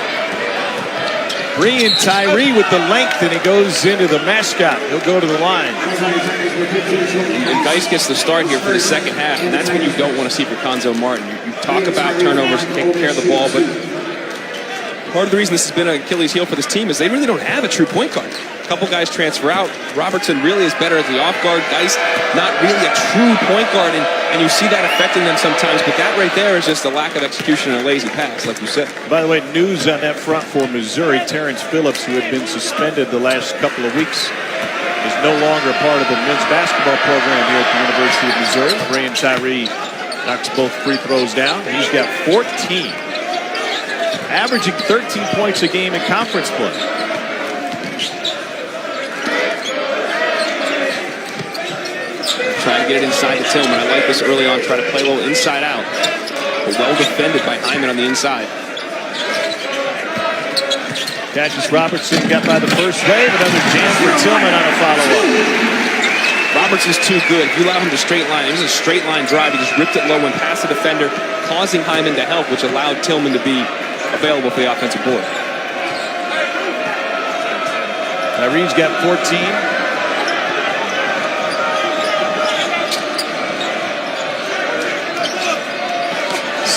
Speaker 1: Bree and Tyree with the length, and he goes into the mascot. He'll go to the line.
Speaker 2: And Geis gets the start here for the second half, and that's when you don't want to see for Conzo Martin. You talk about turnovers, taking care of the ball, but part of the reason this has been an Achilles heel for this team is they really don't have a true point guard. A couple guys transfer out. Robertson really is better as the off guard. Geis not really a true point guard, and you see that affecting them sometimes. But that right there is just a lack of execution and a lazy pass, like you said.
Speaker 1: By the way, news on that front for Missouri. Terrence Phillips, who had been suspended the last couple of weeks, is no longer a part of the men's basketball program here at the University of Missouri. Ray and Tyree knocks both free throws down. He's got 14. Averaging 13 points a game in conference play.
Speaker 2: Trying to get it inside to Tillman. I like this early on. Try to play a little inside out. But well defended by Hyman on the inside.
Speaker 1: Cassius Robertson got by the first wave. Another jam for Tillman on a follow-up.
Speaker 2: Robertson's too good. If you allow him to straight line, it was a straight line drive. He just ripped it low and past the defender, causing Hyman to help, which allowed Tillman to be available for the offensive board.
Speaker 1: Tyree's got 14.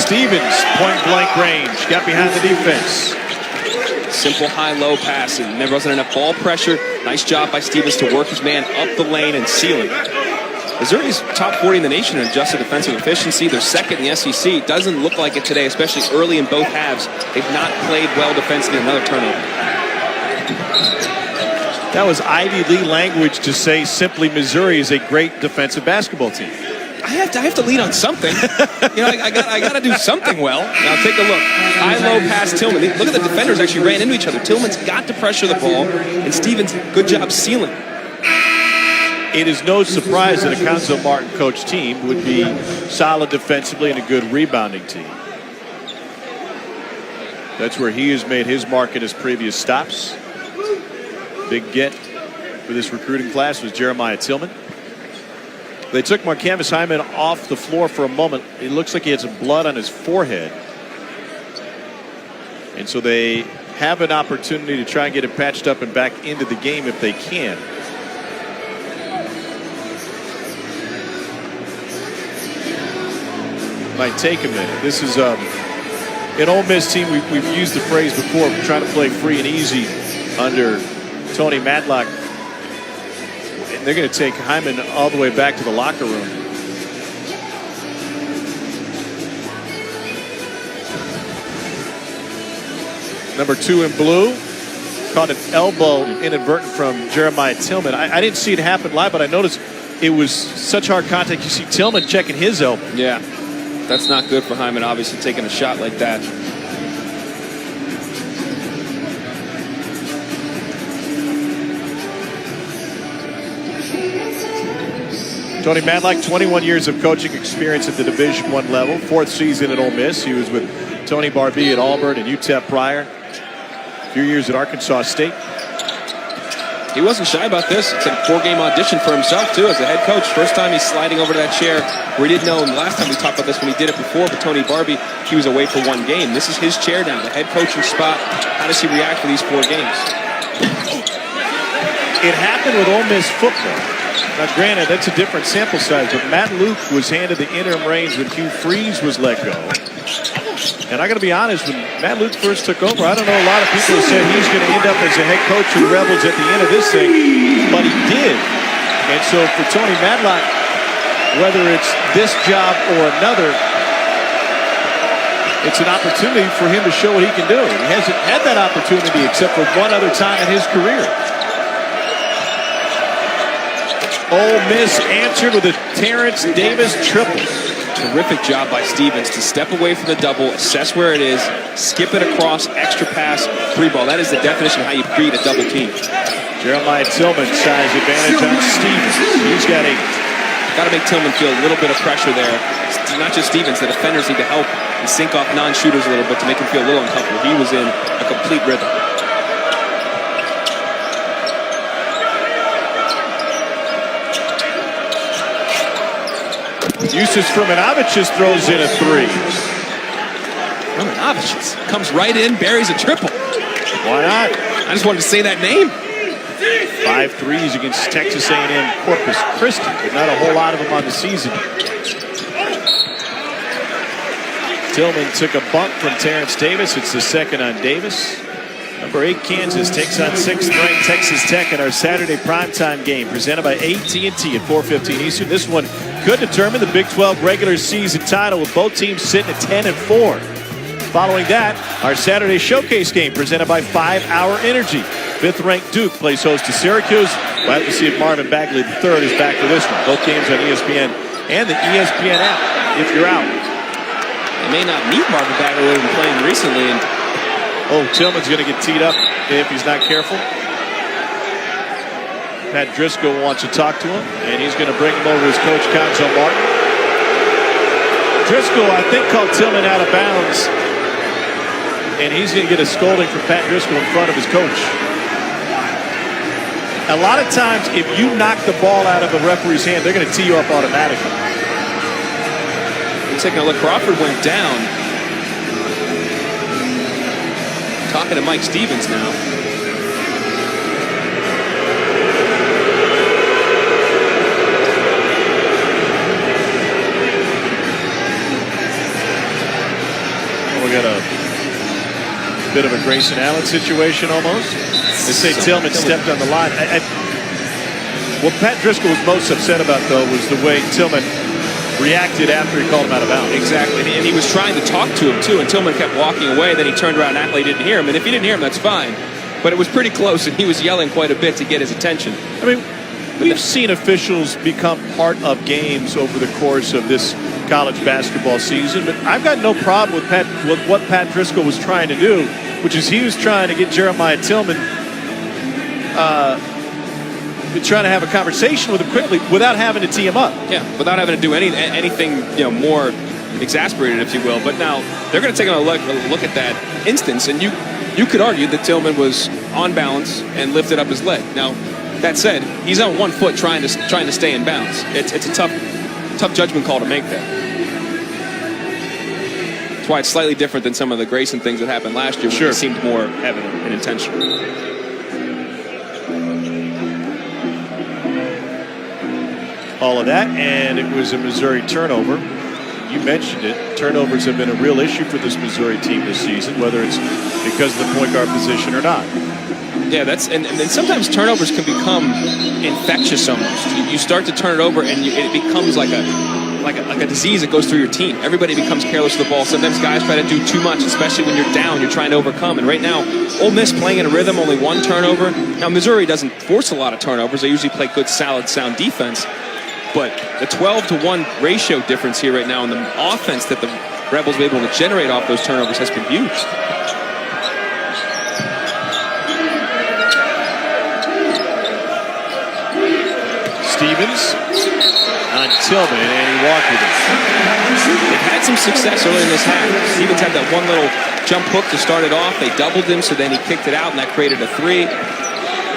Speaker 1: Stevens, point-blank range, got behind the defense.
Speaker 2: Simple high-low passing. There wasn't enough ball pressure. Nice job by Stevens to work his man up the lane and seal it. Missouri's top 40 in the nation in adjusted defensive efficiency. They're second in the SEC. It doesn't look like it today, especially early in both halves. They've not played well defensively. Another turnover.
Speaker 1: That was Ivy League language to say simply Missouri is a great defensive basketball team.
Speaker 2: I have to lead on something. You know, I got to do something well. Now take a look. High-low pass Tillman. Look at the defenders actually ran into each other. Tillman's got to pressure the ball, and Stevens, good job sealing.
Speaker 1: It is no surprise that a Conzo Martin coach team would be solid defensively and a good rebounding team. That's where he has made his mark in his previous stops. Big get for this recruiting class was Jeremiah Tillman. They took Marcavis Hyman off the floor for a moment. It looks like he had some blood on his forehead. And so they have an opportunity to try and get him patched up and back into the game if they can. Might take a minute. This is an Ole Miss team. We've used the phrase before, trying to play free and easy under Tony Matlock. And they're going to take Hyman all the way back to the locker room. Number 2 in blue. Caught an elbow inadvertent from Jeremiah Tillman. I didn't see it happen live, but I noticed it was such hard contact. You see Tillman checking his elbow.
Speaker 2: Yeah, that's not good for Hyman, obviously, taking a shot like that.
Speaker 1: Tony Matlock, 21 years of coaching experience at the Division I level. 4th season at Ole Miss. He was with Tony Barbee at Auburn and UTEP prior. A few years at Arkansas State.
Speaker 2: He wasn't shy about this. It's a 4-game audition for himself, too, as a head coach. First time he's sliding over to that chair where he didn't know him. Last time we talked about this when he did it before, but Tony Barbee, he was away for 1 game. This is his chair now, the head coaching spot. How does he react for these 4 games?
Speaker 1: It happened with Ole Miss football. Now, granted, that's a different sample size, but Matt Luke was handed the interim reins when Hugh Freeze was let go. And I got to be honest, when Matt Luke first took over, I don't know, a lot of people said he's going to end up as a head coach of the Rebels at the end of this thing, but he did. And so for Tony Madlock, whether it's this job or another, it's an opportunity for him to show what he can do. He hasn't had that opportunity except for one other time in his career. Ole Miss answered with a Terrence Davis triple.
Speaker 2: Terrific job by Stevens to step away from the double, assess where it is, skip it across, extra pass, free ball. That is the definition of how you create a double team.
Speaker 1: Jeremiah Tillman size advantage on Stevens. He's got 8.
Speaker 2: Got to make Tillman feel a little bit of pressure there. It's not just Stevens, the defenders need to help and sink off non-shooters a little bit to make him feel a little uncomfortable. He was in a complete rhythm.
Speaker 1: Yusuf Frumanovicius throws in a 3.
Speaker 2: Frumanovicius comes right in, buries a triple.
Speaker 1: Why not?
Speaker 2: I just wanted to say that name.
Speaker 1: 5 threes against Texas A&M Corpus Christi, but not a whole lot of them on the season. Tillman took a bump from Terrence Davis. It's the second on Davis. Number 8 Kansas takes on 6th-ranked Texas Tech in our Saturday primetime game, presented by AT&T at 4:15 Eastern. This one could determine the Big 12 regular season title, with both teams sitting at 10-4. Following that, our Saturday showcase game, presented by 5 Hour Energy. 5th-ranked Duke plays host to Syracuse. We'll have to see if Marvin Bagley III is back for this one. Both games on ESPN and the ESPN app if you're out.
Speaker 2: They may not need Marvin Bagley, who been playing recently. And
Speaker 1: Tillman's going to get teed up if he's not careful. Pat Driscoll wants to talk to him, and he's going to bring him over to his coach, Conzo Martin. Driscoll, I think, called Tillman out of bounds, and he's going to get a scolding from Pat Driscoll in front of his coach. A lot of times, if you knock the ball out of the referee's hand, they're going to tee you up automatically.
Speaker 2: Taking a look, Crawford went down. Talking to Mike Stevens now.
Speaker 1: We got a bit of a Grayson Allen situation almost. They say Tillman stepped on the line. What Pat Driscoll was most upset about, though, was the way Tillman reacted after he called him out of bounds.
Speaker 2: Exactly, and he was trying to talk to him, too, and Tillman kept walking away. Then he turned around and acted like he didn't hear him. And if he didn't hear him, that's fine. But it was pretty close, and he was yelling quite a bit to get his attention.
Speaker 1: I mean, we've seen officials become part of games over the course of this college basketball season, but I've got no problem with what Pat Driscoll was trying to do, which is he was trying to get Jeremiah Tillman trying to have a conversation with him quickly without having to tee him up.
Speaker 2: Yeah, without having to do anything more exasperated, if you will. But now they're going to take a look at that instance, and you could argue that Tillman was on balance and lifted up his leg. Now, that said, he's on 1 foot trying to stay in bounds. It's a tough judgment call to make there. That's why it's slightly different than some of the Grayson things that happened last year, where it seemed more evident and intentional.
Speaker 1: All of that, and it was a Missouri turnover. You mentioned it. Turnovers have been a real issue for this Missouri team this season, whether it's because of the point guard position or not.
Speaker 2: Yeah, and sometimes turnovers can become infectious almost. You start to turn it over, and it becomes like a disease that goes through your team. Everybody becomes careless with the ball. Sometimes guys try to do too much, especially when you're down. You're trying to overcome. And right now, Ole Miss playing in a rhythm, only 1 turnover. Now, Missouri doesn't force a lot of turnovers. They usually play good, solid, sound defense. But the 12-to-1 ratio difference here right now in the offense that the Rebels were able to generate off those turnovers has been huge.
Speaker 1: Stevens on Tillman, and he walked with it.
Speaker 2: They've had some success early in this half. Stevens had that one little jump hook to start it off. They doubled him, so then he kicked it out, and that created a 3.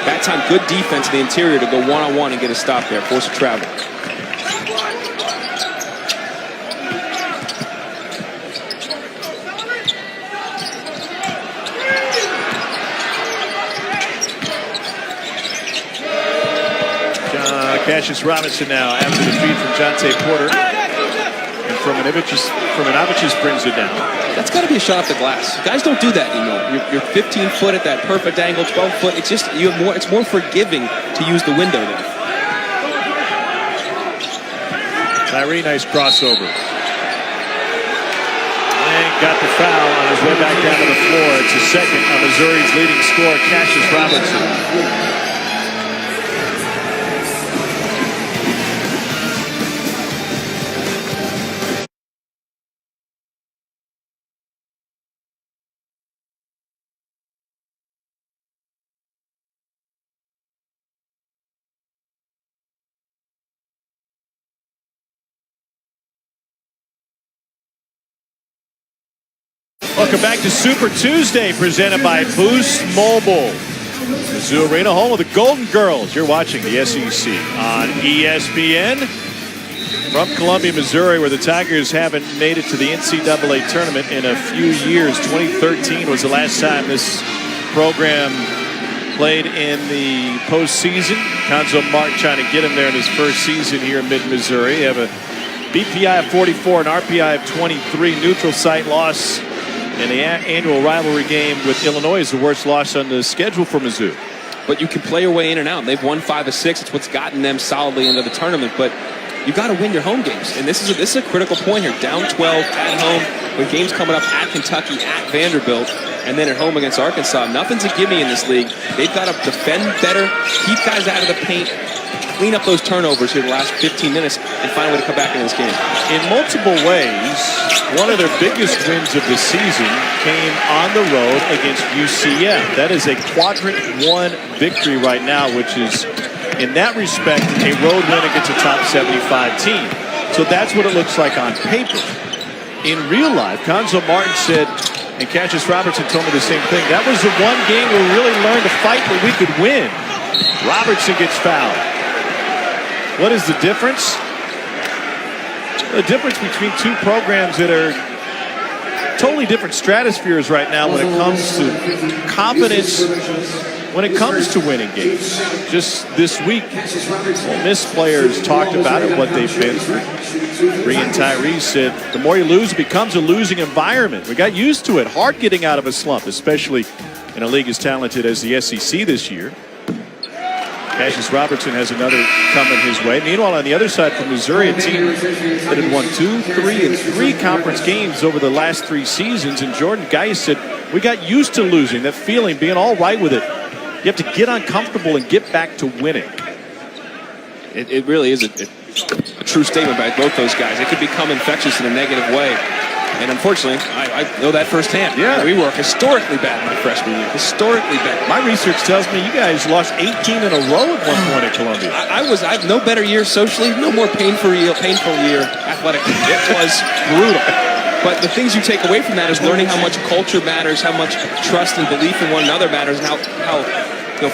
Speaker 2: That time, good defense in the interior to go one-on-one and get a stop there, force a travel.
Speaker 1: Cassius Robinson now after the feed from Jonte Porter. And Firminovic brings it down.
Speaker 2: That's got to be a shot off the glass. Guys don't do that anymore. You're 15 foot at that perfect angle, 12 foot. It's just it's more forgiving to use the window there.
Speaker 1: Tyree, nice crossover. And got the foul on his way back down to the floor. It's his second on Missouri's leading scorer, Cassius Robinson. Welcome back to Super Tuesday, presented by Boost Mobile. Mizzou Arena, home of the Golden Girls. You're watching the SEC on ESPN. From Columbia, Missouri, where the Tigers haven't made it to the NCAA tournament in a few years. 2013 was the last time this program played in the postseason. Conzo Martin trying to get him there in his first season here in mid-Missouri. They have a BPI of 44, an RPI of 23, neutral site loss. And the annual rivalry game with Illinois is the worst loss on the schedule for Mizzou.
Speaker 2: But you can play your way in and out. They've won 5 of 6. It's what's gotten them solidly into the tournament. But you got to win your home games. And this is a critical point here. Down 12 at home with games coming up at Kentucky, at Vanderbilt, and then at home against Arkansas. Nothing's a gimme in this league. They've got to defend better, keep guys out of the paint, clean up those turnovers here the last 15 minutes, and find a way to come back in this game.
Speaker 1: In multiple ways, one of their biggest wins of the season came on the road against UCF. That is a quadrant 1 victory right now, which is, in that respect, a road win against a top 75 team. So that's what it looks like on paper. In real life, Conzo Martin said, and Cassius Robertson told me the same thing, that was the one game where we really learned to fight that we could win. Robertson gets fouled. What is the difference? The difference between two programs that are totally different stratospheres right now when it comes to confidence, when it comes to winning games. Just this week, Ole Miss players talked about it, what they've been through. Bree and Tyree said, the more you lose, it becomes a losing environment. We got used to it. Hard getting out of a slump, especially in a league as talented as the SEC this year. Cassius Robertson has another coming his way. Meanwhile, on the other side from Missouri, a team that had won 2, 3, and 3 conference games over the last 3 seasons. And Jordan Geis said, we got used to losing, that feeling, being all right with it. You have to get uncomfortable and get back to winning.
Speaker 2: It really is a true statement by both those guys. It could become infectious in a negative way. And unfortunately, I know that firsthand.
Speaker 1: Yeah.
Speaker 2: We were historically bad my freshman year. Historically bad.
Speaker 1: My research tells me you guys lost 18 in a row at one point at Columbia.
Speaker 2: I've no better year socially, no more painful year athletically. It was brutal. But the things you take away from that is learning how much culture matters, how much trust and belief in one another matters, and how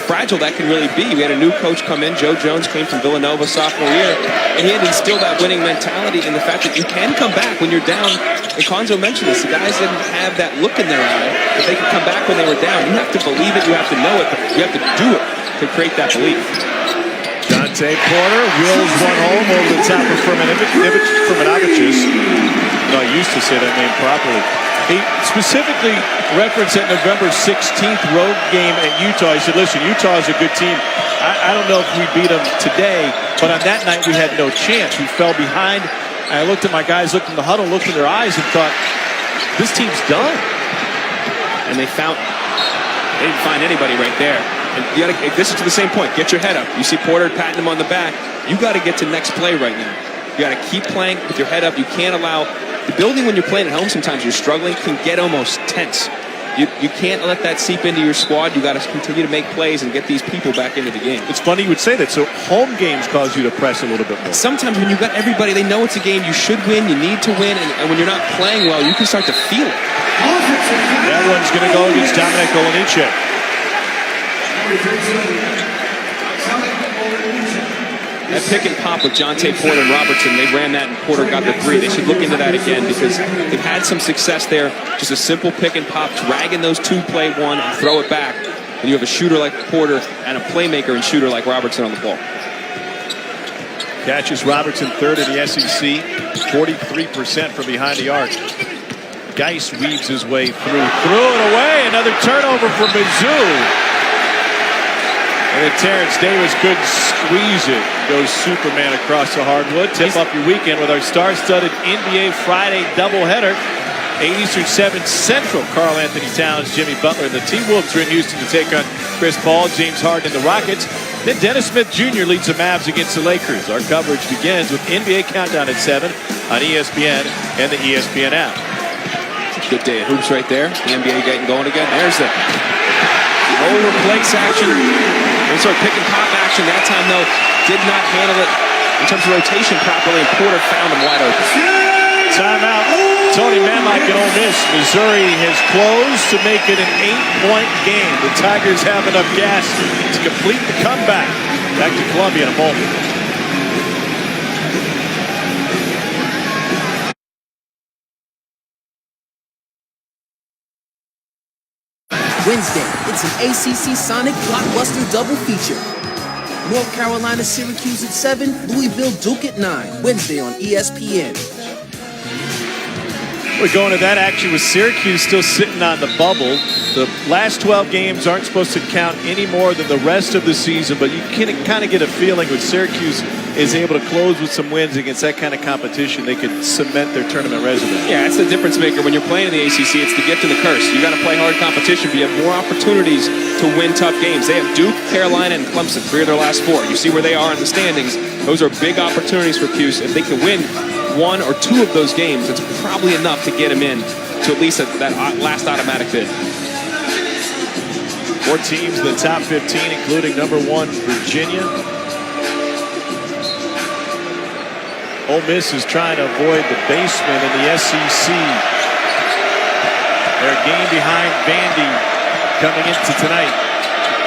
Speaker 2: fragile that can really be. We had a new coach come in. Joe Jones came from Villanova sophomore year, and he had instilled that winning mentality and the fact that you can come back when you're down. And Conzo mentioned this. The guys didn't have that look in their eye that they could come back when they were down. You have to believe it. You have to know it. But you have to do it to create that belief.
Speaker 1: Jonte Porter wheels one home over the top of Firminovic. No, I used to say that name properly. He specifically referenced that November 16th road game at Utah. He said, listen, Utah is a good team. I don't know if we beat them today, but on that night we had no chance. We fell behind. I looked at my guys, looked in the huddle, looked in their eyes and thought, this team's done.
Speaker 2: And they didn't find anybody right there. And this is to the same point. Get your head up. You see Porter patting him on the back. You got to get to next play right now. You got to keep playing with your head up. You can't allow the building when you're playing at home. Sometimes you're struggling, can get almost tense. You can't let that seep into your squad. You got to continue to make plays and get these people back into the game.
Speaker 1: It's funny you would say that. So home games cause you to press a little bit more.
Speaker 2: Sometimes when you've got everybody, they know it's a game. You should win. You need to win. And when you're not playing well, you can start to feel it.
Speaker 1: That one's going to go against Dominic Olenice.
Speaker 2: That pick and pop with Jonte Porter and Robertson, they ran that and Porter got the 3. They should look into that again because they've had some success there. Just a simple pick and pop, dragging those 2, play 1, and throw it back. And you have a shooter like Porter and a playmaker and shooter like Robertson on the ball.
Speaker 1: Cassius Robertson, third in the SEC, 43% from behind the arc. Geis weaves his way through it away. Another turnover for Mizzou. And then Terrence Davis couldn't squeeze it. Goes Superman across the hardwood. Tip off your weekend with our star-studded NBA Friday doubleheader. 8 Eastern, 7 Central. Karl Anthony Towns, Jimmy Butler, and the T-Wolves are in Houston to take on Chris Paul, James Harden, and the Rockets. Then Dennis Smith Jr. leads the Mavs against the Lakers. Our coverage begins with NBA Countdown at 7 on ESPN and the ESPN app.
Speaker 2: Good day of hoops right there. The NBA getting going again. There's the over place action. They started picking pop action. That time, though, did not handle it in terms of rotation properly, and Porter found him wide open.
Speaker 1: Timeout. Tony Manlock at Ole Miss. Missouri has closed to make it an 8-point game. The Tigers have enough gas to complete the comeback. Back to Columbia in a moment.
Speaker 8: Wednesday, it's an ACC Sonic blockbuster double feature. North Carolina, Syracuse at 7, Louisville, Duke at 9. Wednesday on ESPN.
Speaker 1: We're going to that action with Syracuse still sitting on the bubble. The last 12 games aren't supposed to count any more than the rest of the season, but you can kind of get a feeling when Syracuse is able to close with some wins against that kind of competition, they could cement their tournament resume.
Speaker 2: Yeah, it's the difference maker. When you're playing in the ACC, it's the gift and the curse. You got to play hard competition, but you have more opportunities to win tough games. They have Duke, Carolina, and Clemson, 3 of their last 4. You see where they are in the standings. Those are big opportunities for Cuse. If they can win 1 or 2 of those games, it's probably enough to get them in to at least that last automatic bid.
Speaker 1: 4 teams in the top 15, including number 1 Virginia. Ole Miss is trying to avoid the basement in the SEC. They're a game behind Vandy coming into tonight.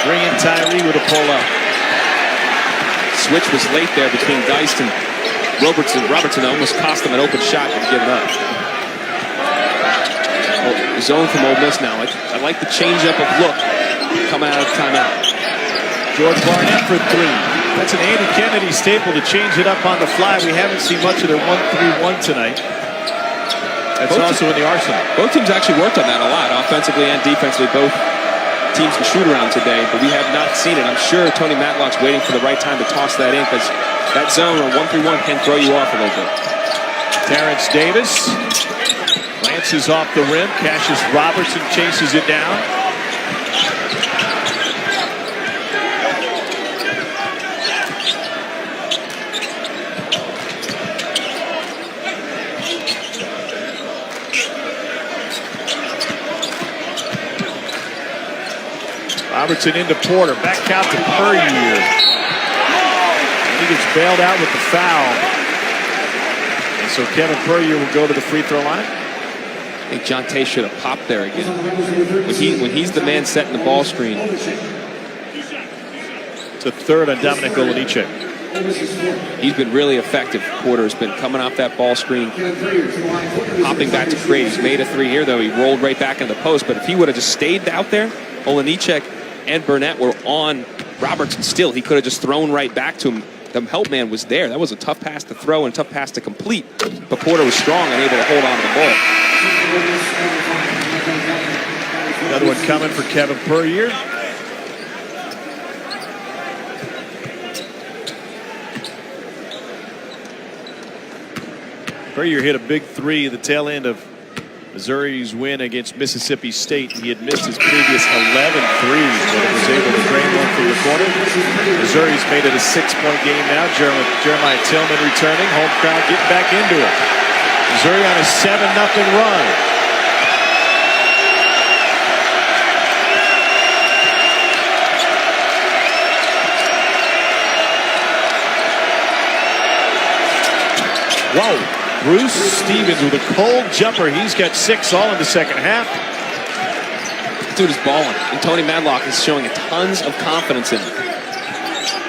Speaker 1: Bring in Tyree with a pull-up.
Speaker 2: Switch was late there between Geist and Robertson almost cost them an open shot and given up. Oh, zone from Ole Miss now. I like the change-up of look coming out of timeout.
Speaker 1: George Barnett for 3. That's an Andy Kennedy staple to change it up on the fly. We haven't seen much of their 1-3-1 tonight. That's also in the arsenal.
Speaker 2: Both teams actually worked on that a lot, offensively and defensively. Both teams can shoot around today, but we have not seen it. I'm sure Tony Matlock's waiting for the right time to toss that in, because that zone on 1-3-1 can throw you off a little bit.
Speaker 1: Terrence Davis lances off the rim. Cassius Robertson chases it down. Robertson into Porter, back out to Puryear. He gets bailed out with the foul. And so Kevin Puryear will go to the free throw line.
Speaker 2: I think John Tate should have popped there again. When he's the man setting the ball screen.
Speaker 1: It's a third on Dominic Olejniczak.
Speaker 2: He's been really effective. Porter's been coming off that ball screen, hopping back to create. He's made a 3 here, though. He rolled right back into the post. But if he would have just stayed out there, Olejniczak and Burnett were on Robertson still. He could have just thrown right back to him. The help man was there. That was a tough pass to throw and a tough pass to complete. But Porter was strong and able to hold on to the ball.
Speaker 1: Another one coming for Kevin Puryear. Puryear hit a big 3 at the tail end of Missouri's win against Mississippi State. He had missed his previous 11 threes, but was able to drain one from the corner. Missouri's made it a 6-point game now. Jeremiah Tillman returning. Home crowd getting back into it. Missouri on a 7-0 run. Whoa. Bruce Stevens with a cold jumper. He's got 6 all in the second half.
Speaker 2: Dude is balling. And Tony Madlock is showing tons of confidence in him.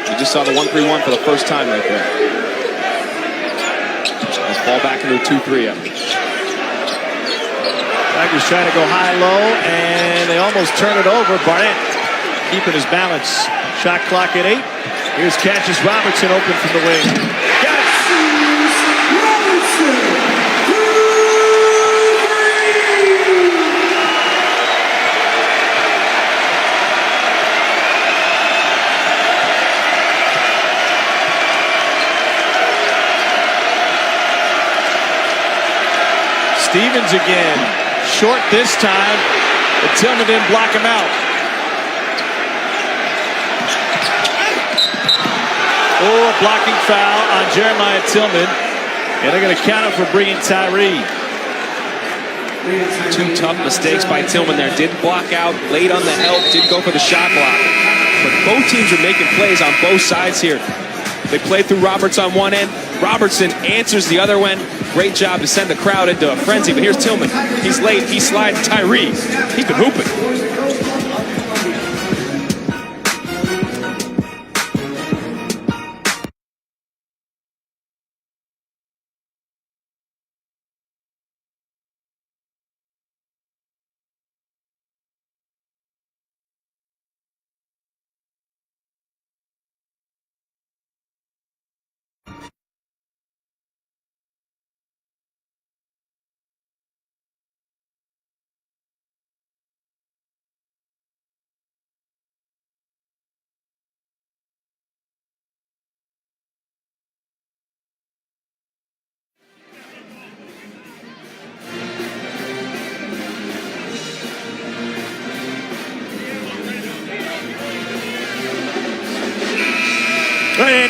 Speaker 2: You just saw the 1-3-1 for the first time right there. Let's fall back into a 2-3 up.
Speaker 1: Tigers trying to go high-low, and they almost turn it over. Barnett keeping his balance. Shot clock at 8. Here's Cassius Robertson open from the wing. Stevens again. Short this time, but Tillman didn't block him out. Oh, a blocking foul on Jeremiah Tillman. And they're going to count him for bringing Tyree.
Speaker 2: Two tough mistakes by Tillman there. Didn't block out, late on the help, didn't go for the shot block. But both teams are making plays on both sides here. They played through Roberts on one end. Robertson answers the other end. Great job to send the crowd into a frenzy. But here's Tillman. He's late. He slides Tyree. He's been hooping.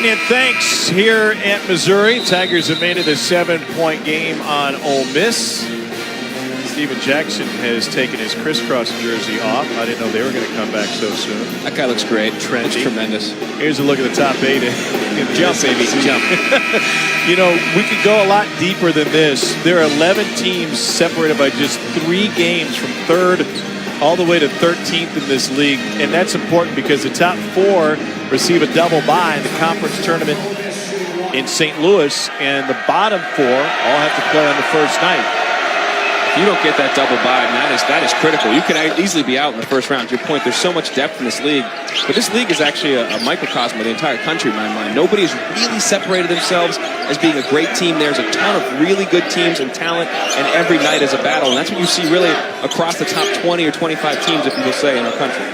Speaker 1: And thanks here at Missouri. Tigers have made it a 7-point game on Ole Miss. Steven Jackson has taken his crisscross jersey off. I didn't know they were going to come back so soon.
Speaker 2: That guy looks great.
Speaker 1: Trendy.
Speaker 2: Looks tremendous.
Speaker 1: Here's a look at the top 8.
Speaker 2: Jump, baby, jump.
Speaker 1: You know, we could go a lot deeper than this. There are 11 teams separated by just 3 games from 3rd all the way to 13th in this league. And that's important because the top 4 receive a double bye in the conference tournament in St. Louis, and the bottom 4 all have to play on the first night.
Speaker 2: If you don't get that double bye, that is critical. You could easily be out in the first round. To your point, there's so much depth in this league. But this league is actually a microcosm of the entire country, in my mind. Nobody has really separated themselves as being a great team. There's a ton of really good teams and talent, and every night is a battle. And that's what you see really across the top 20 or 25 teams, if you will say, in our country.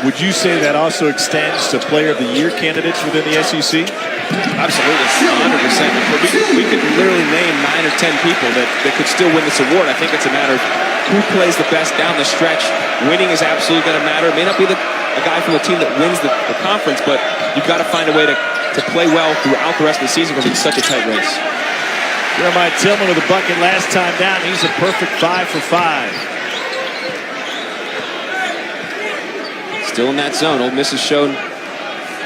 Speaker 1: Would you say that also extends to Player of the Year candidates within the SEC?
Speaker 2: Absolutely, 100%. We could literally name 9 or 10 people that could still win this award. I think it's a matter of who plays the best down the stretch. Winning is absolutely going to matter. It may not be a guy from the team that wins the conference, but you've got to find a way to play well throughout the rest of the season because it's such a tight race.
Speaker 1: Jeremiah Tillman with a bucket last time down. He's a perfect 5 for 5.
Speaker 2: Still in that zone. Ole Miss has shown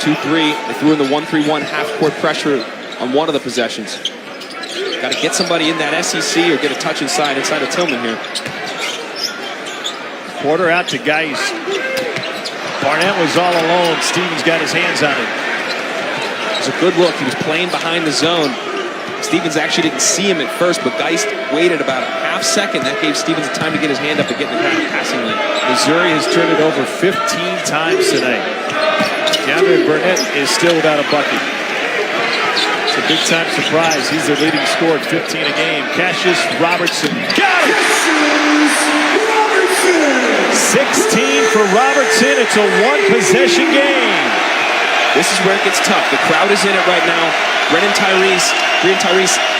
Speaker 2: 2-3. They threw in the 1-3-1 half-court pressure on one of the possessions. Got to get somebody in that SEC or get a touch inside of Tillman here.
Speaker 1: Porter out to Geis. Barnett was all alone. Stevens got his hands on it.
Speaker 2: It was a good look. He was playing behind the zone. Stevens actually didn't see him at first, but Geist waited about a half second. That gave Stevens time to get his hand up and get in the passing lane.
Speaker 1: Missouri has turned it over 15 times tonight. DeAndre Burnett is still without a bucket. It's a big-time surprise. He's their leading scorer at 15 a game. Cassius Robertson. Got it! 16 for Robertson. It's a one-possession game.
Speaker 2: This is where it gets tough. The crowd is in it right now. Brennan Tyrese,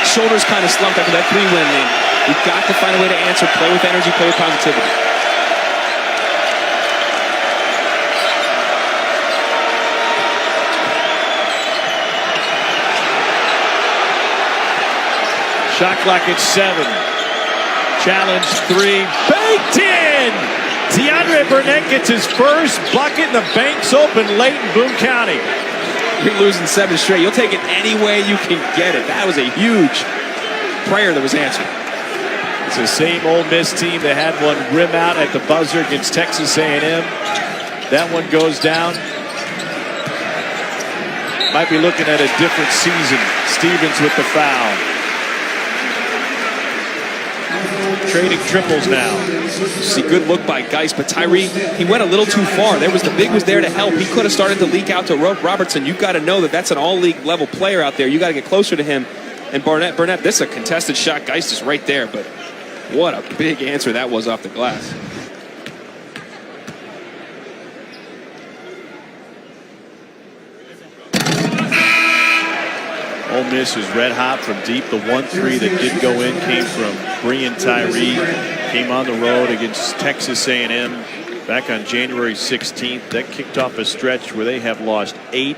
Speaker 2: shoulders kind of slumped after that 3-win game. We've got to find a way to answer, play with energy, play with positivity.
Speaker 1: Shot clock at 7. Challenge 3. Baked in! DeAndre Burnett gets his first bucket, and the bank's open late in Boone County.
Speaker 2: You're losing 7 straight. You'll take it any way you can get it. That was a huge prayer that was answered.
Speaker 1: It's the same Ole Miss team that had one rim out at the buzzer against Texas A&M. That one goes down. Might be looking at a different season. Stevens with the foul. Trading triples now.
Speaker 2: See, good look by Geist, but Tyree, he went a little too far. The big was there to help. He could have started to leak out to Robertson. You've got to know that that's an all-league level player out there. You got to get closer to him. And Burnett, this is a contested shot. Geist is right there, but what a big answer that was off the glass.
Speaker 1: Ole Miss is red hot from deep. The 1-3 that did go in came from Brian Tyree. Came on the road against Texas A&M back on January 16th. That kicked off a stretch where they have lost they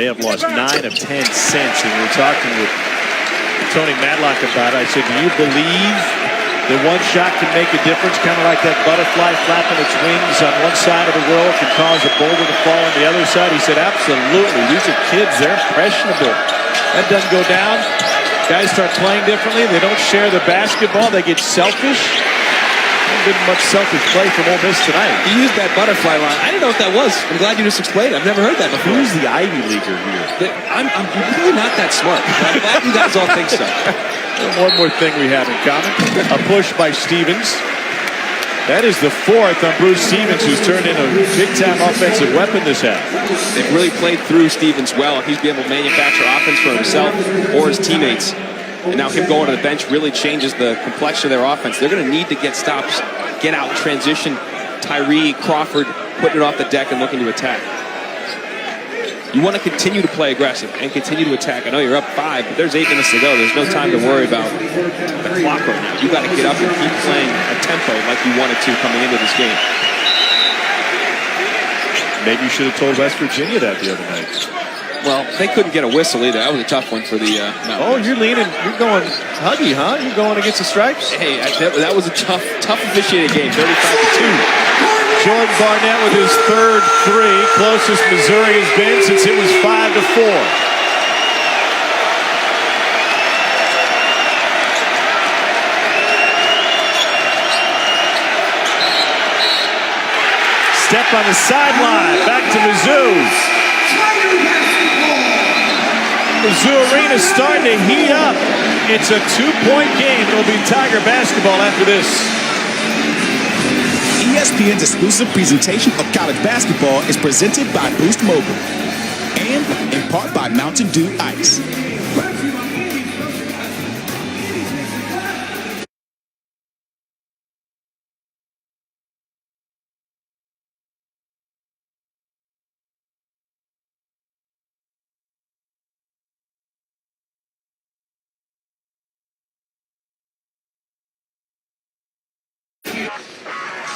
Speaker 1: have lost 9 of 10 since. And we're talking with Tony Madlock about it. I said, do you believe that one shot can make a difference? Kind of like that butterfly flapping its wings on one side of the world can cause a boulder to fall on the other side. He said, absolutely. These are kids. They're impressionable. That doesn't go down. Guys start playing differently. They don't share the basketball. They get selfish. Not much selfish play from Ole Miss tonight.
Speaker 2: You used that butterfly line. I didn't know what that was. I'm glad you just explained it. I've never heard that before.
Speaker 1: Who's the Ivy Leaguer here?
Speaker 2: I'm really not that smart. I'm glad you guys all think so.
Speaker 1: One more thing we have in common. A push by Stevens. That is the 4th on Bruce Stevens, who's turned into a big-time offensive weapon this half.
Speaker 2: They've really played through Stevens well. He's been able to manufacture offense for himself or his teammates. And now him going to the bench really changes the complexion of their offense. They're going to need to get stops, get out, transition. Tyree, Crawford, putting it off the deck and looking to attack. You want to continue to play aggressive and continue to attack. I know you're up 5, but there's 8 minutes to go. There's no time to worry about the clock right now. You got to get up and keep playing a tempo like you wanted to coming into this game.
Speaker 1: Maybe you should have told West Virginia that the other night.
Speaker 2: Well, they couldn't get a whistle either. That was a tough one for the Mountain.
Speaker 1: Oh, you're leaning. You're going huggy, huh? You're going against the Stripes?
Speaker 2: Hey, that was a tough officiated game, 35-2.
Speaker 1: Jordan Barnett with his 3rd 3. Closest Missouri has been since it was 5-4. Step on the sideline. Back to Mizzou. Mizzou Arena starting to heat up. It's a 2-point game. It'll be Tiger basketball after this.
Speaker 6: ESPN's exclusive presentation of college basketball is presented by Boost Mobile and in part by Mountain Dew Ice.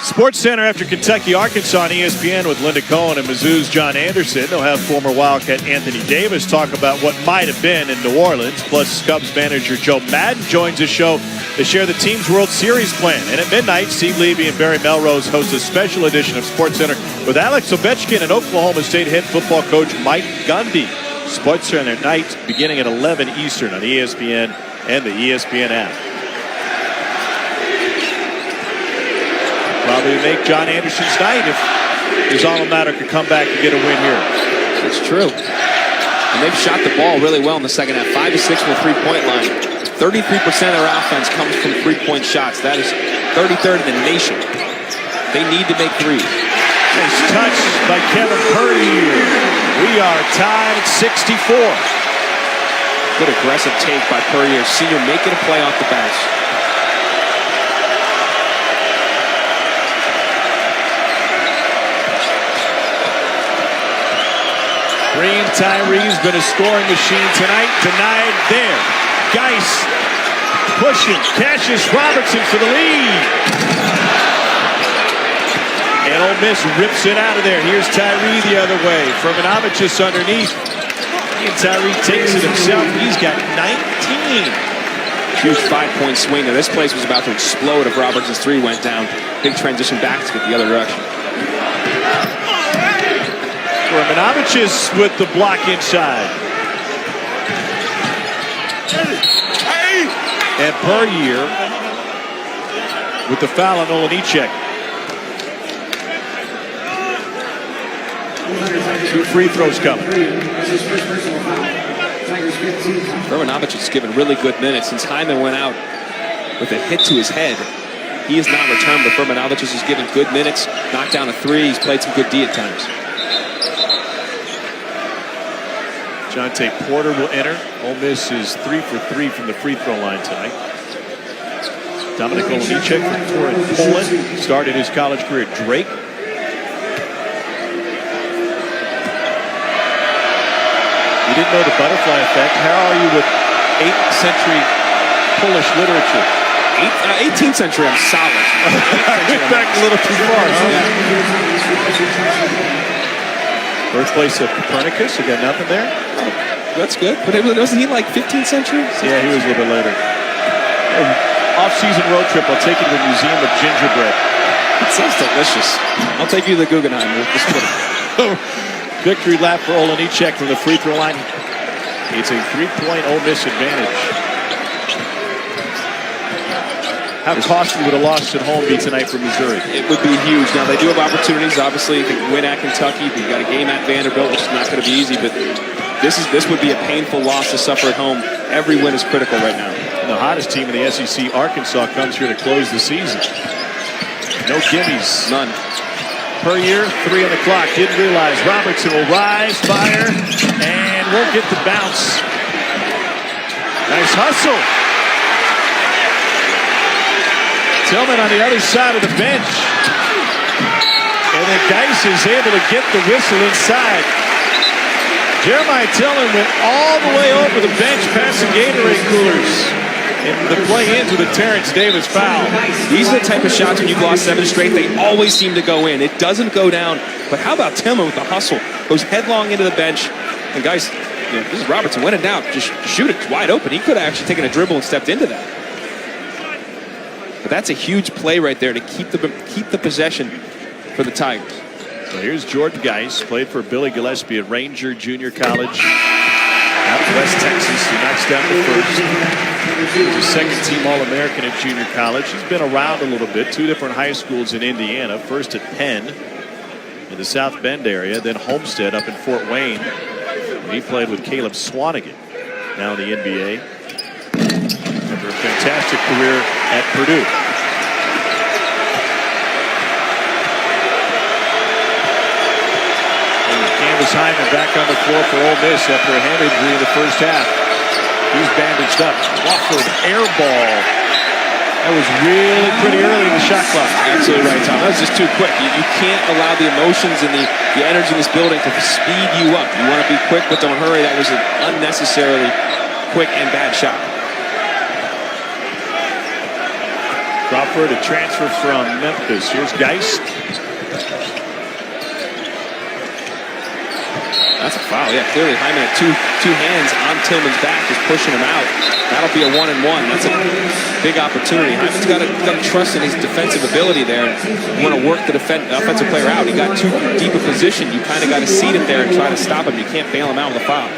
Speaker 1: Sports Center after Kentucky, Arkansas on ESPN with Linda Cohen and Mizzou's John Anderson. They'll have former Wildcat Anthony Davis talk about what might have been in New Orleans. Plus, Cubs manager Joe Madden joins the show to share the team's World Series plan. And at midnight, Steve Levy and Barry Melrose host a special edition of Sports Center with Alex Ovechkin and Oklahoma State head football coach Mike Gundy. Sports Center night beginning at 11 Eastern on ESPN and the ESPN app. Probably make John Anderson's night if his alma mater could come back and get a win here.
Speaker 2: That's true. And they've shot the ball really well in the second half. 5 of 6 from the three-point line. 33% of their offense comes from three-point shots. That is 33rd in the nation. They need to make threes.
Speaker 1: Nice touch by Kevin Purdy. We are tied at 64.
Speaker 2: Good aggressive take by Purdy, senior, making a play off the bench.
Speaker 1: Green Tyree's been a scoring machine tonight. Denied there. Geis pushing. Cassius Robertson for the lead. And Ole Miss rips it out of there. Here's Tyree the other way. Firminovic underneath. And Tyree takes it himself. He's got 19.
Speaker 2: Huge 5-point swing. Now, this place was about to explode if Robertson's 3 went down. Big transition back to get the other direction.
Speaker 1: Firminovic is with the block inside. And Puryear with the foul on Olenicek. 2 free throws coming.
Speaker 2: Firminovic has given really good minutes since Hyman went out with a hit to his head. He has not returned, but Firminovic has given good minutes, knocked down a 3. He's played some good D at times.
Speaker 1: Jonte Porter will enter. Ole Miss is 3 for 3 from the free throw line tonight. Dominic Olenicek from Torun, Poland, started his college career at Drake. He didn't know the butterfly effect. How are you with 8th century Polish literature?
Speaker 2: 18th century, I'm solid.
Speaker 1: I went back a little too far, huh?
Speaker 2: Yeah.
Speaker 1: Birthplace of Copernicus, you got nothing there?
Speaker 2: That's good. But wasn't he like 15th century?
Speaker 1: Yeah, he was a little bit later. Off-season road trip, I'll take you to the Museum of Gingerbread.
Speaker 2: It sounds delicious. I'll take you to the Guggenheim. We'll just put it.
Speaker 1: Victory lap for Olenicek from the free throw line. It's a 3-point Ole Miss advantage. How costly would a loss at home be tonight for Missouri?
Speaker 2: It would be huge. Now, they do have opportunities. Obviously, they can win at Kentucky. They've got a game at Vanderbilt, which is not going to be easy, but this would be a painful loss to suffer at home. Every win is critical right now.
Speaker 1: And the hottest team in the SEC, Arkansas, comes here to close the season. No gimmies.
Speaker 2: None.
Speaker 1: Per year, 3 on the clock. Didn't realize Robertson will rise, fire, and won't get the bounce. Nice hustle. Tillman on the other side of the bench. And then Geis is able to get the whistle inside. Jeremiah Tillman went all the way over the bench past the Gatorade coolers. And the play ends with a Terrence Davis foul.
Speaker 2: These are the type of shots when you've lost 7 straight, they always seem to go in. It doesn't go down. But how about Tillman with the hustle? Goes headlong into the bench. And guys, this is Robertson. When in doubt, just shoot it. It's wide open. He could have actually taken a dribble and stepped into that. But that's a huge play right there to keep the possession for the Tigers.
Speaker 1: So here's Jordan Geis, played for Billy Gillespie at Ranger Junior College out of West Texas. He knocks down the first. He's a second-team All-American at junior college. He's been around a little bit. 2 different high schools in Indiana. First at Penn in the South Bend area, then Homestead up in Fort Wayne. And he played with Caleb Swanigan, now in the NBA. After a fantastic career at Purdue. Canvas Hyman back on the floor for Ole Miss after a hand injury in the first half. He's bandaged up. Wofford air ball. That was really pretty early in the shot clock.
Speaker 2: Absolutely right, Tom. That was just too quick. You can't allow the emotions and the energy in this building to speed you up. You want to be quick, but don't hurry. That was an unnecessarily quick and bad shot.
Speaker 1: Crawford, a transfer from Memphis. Here's Geis.
Speaker 2: That's a foul. Yeah, clearly Hyman had two hands on Tillman's back, just pushing him out. That'll be a 1-and-1. That's a big opportunity. Hyman's got to trust in his defensive ability there. You want to work the offensive player out. He got too deep a position. You kind of got to seat it there and try to stop him. You can't bail him out with a foul.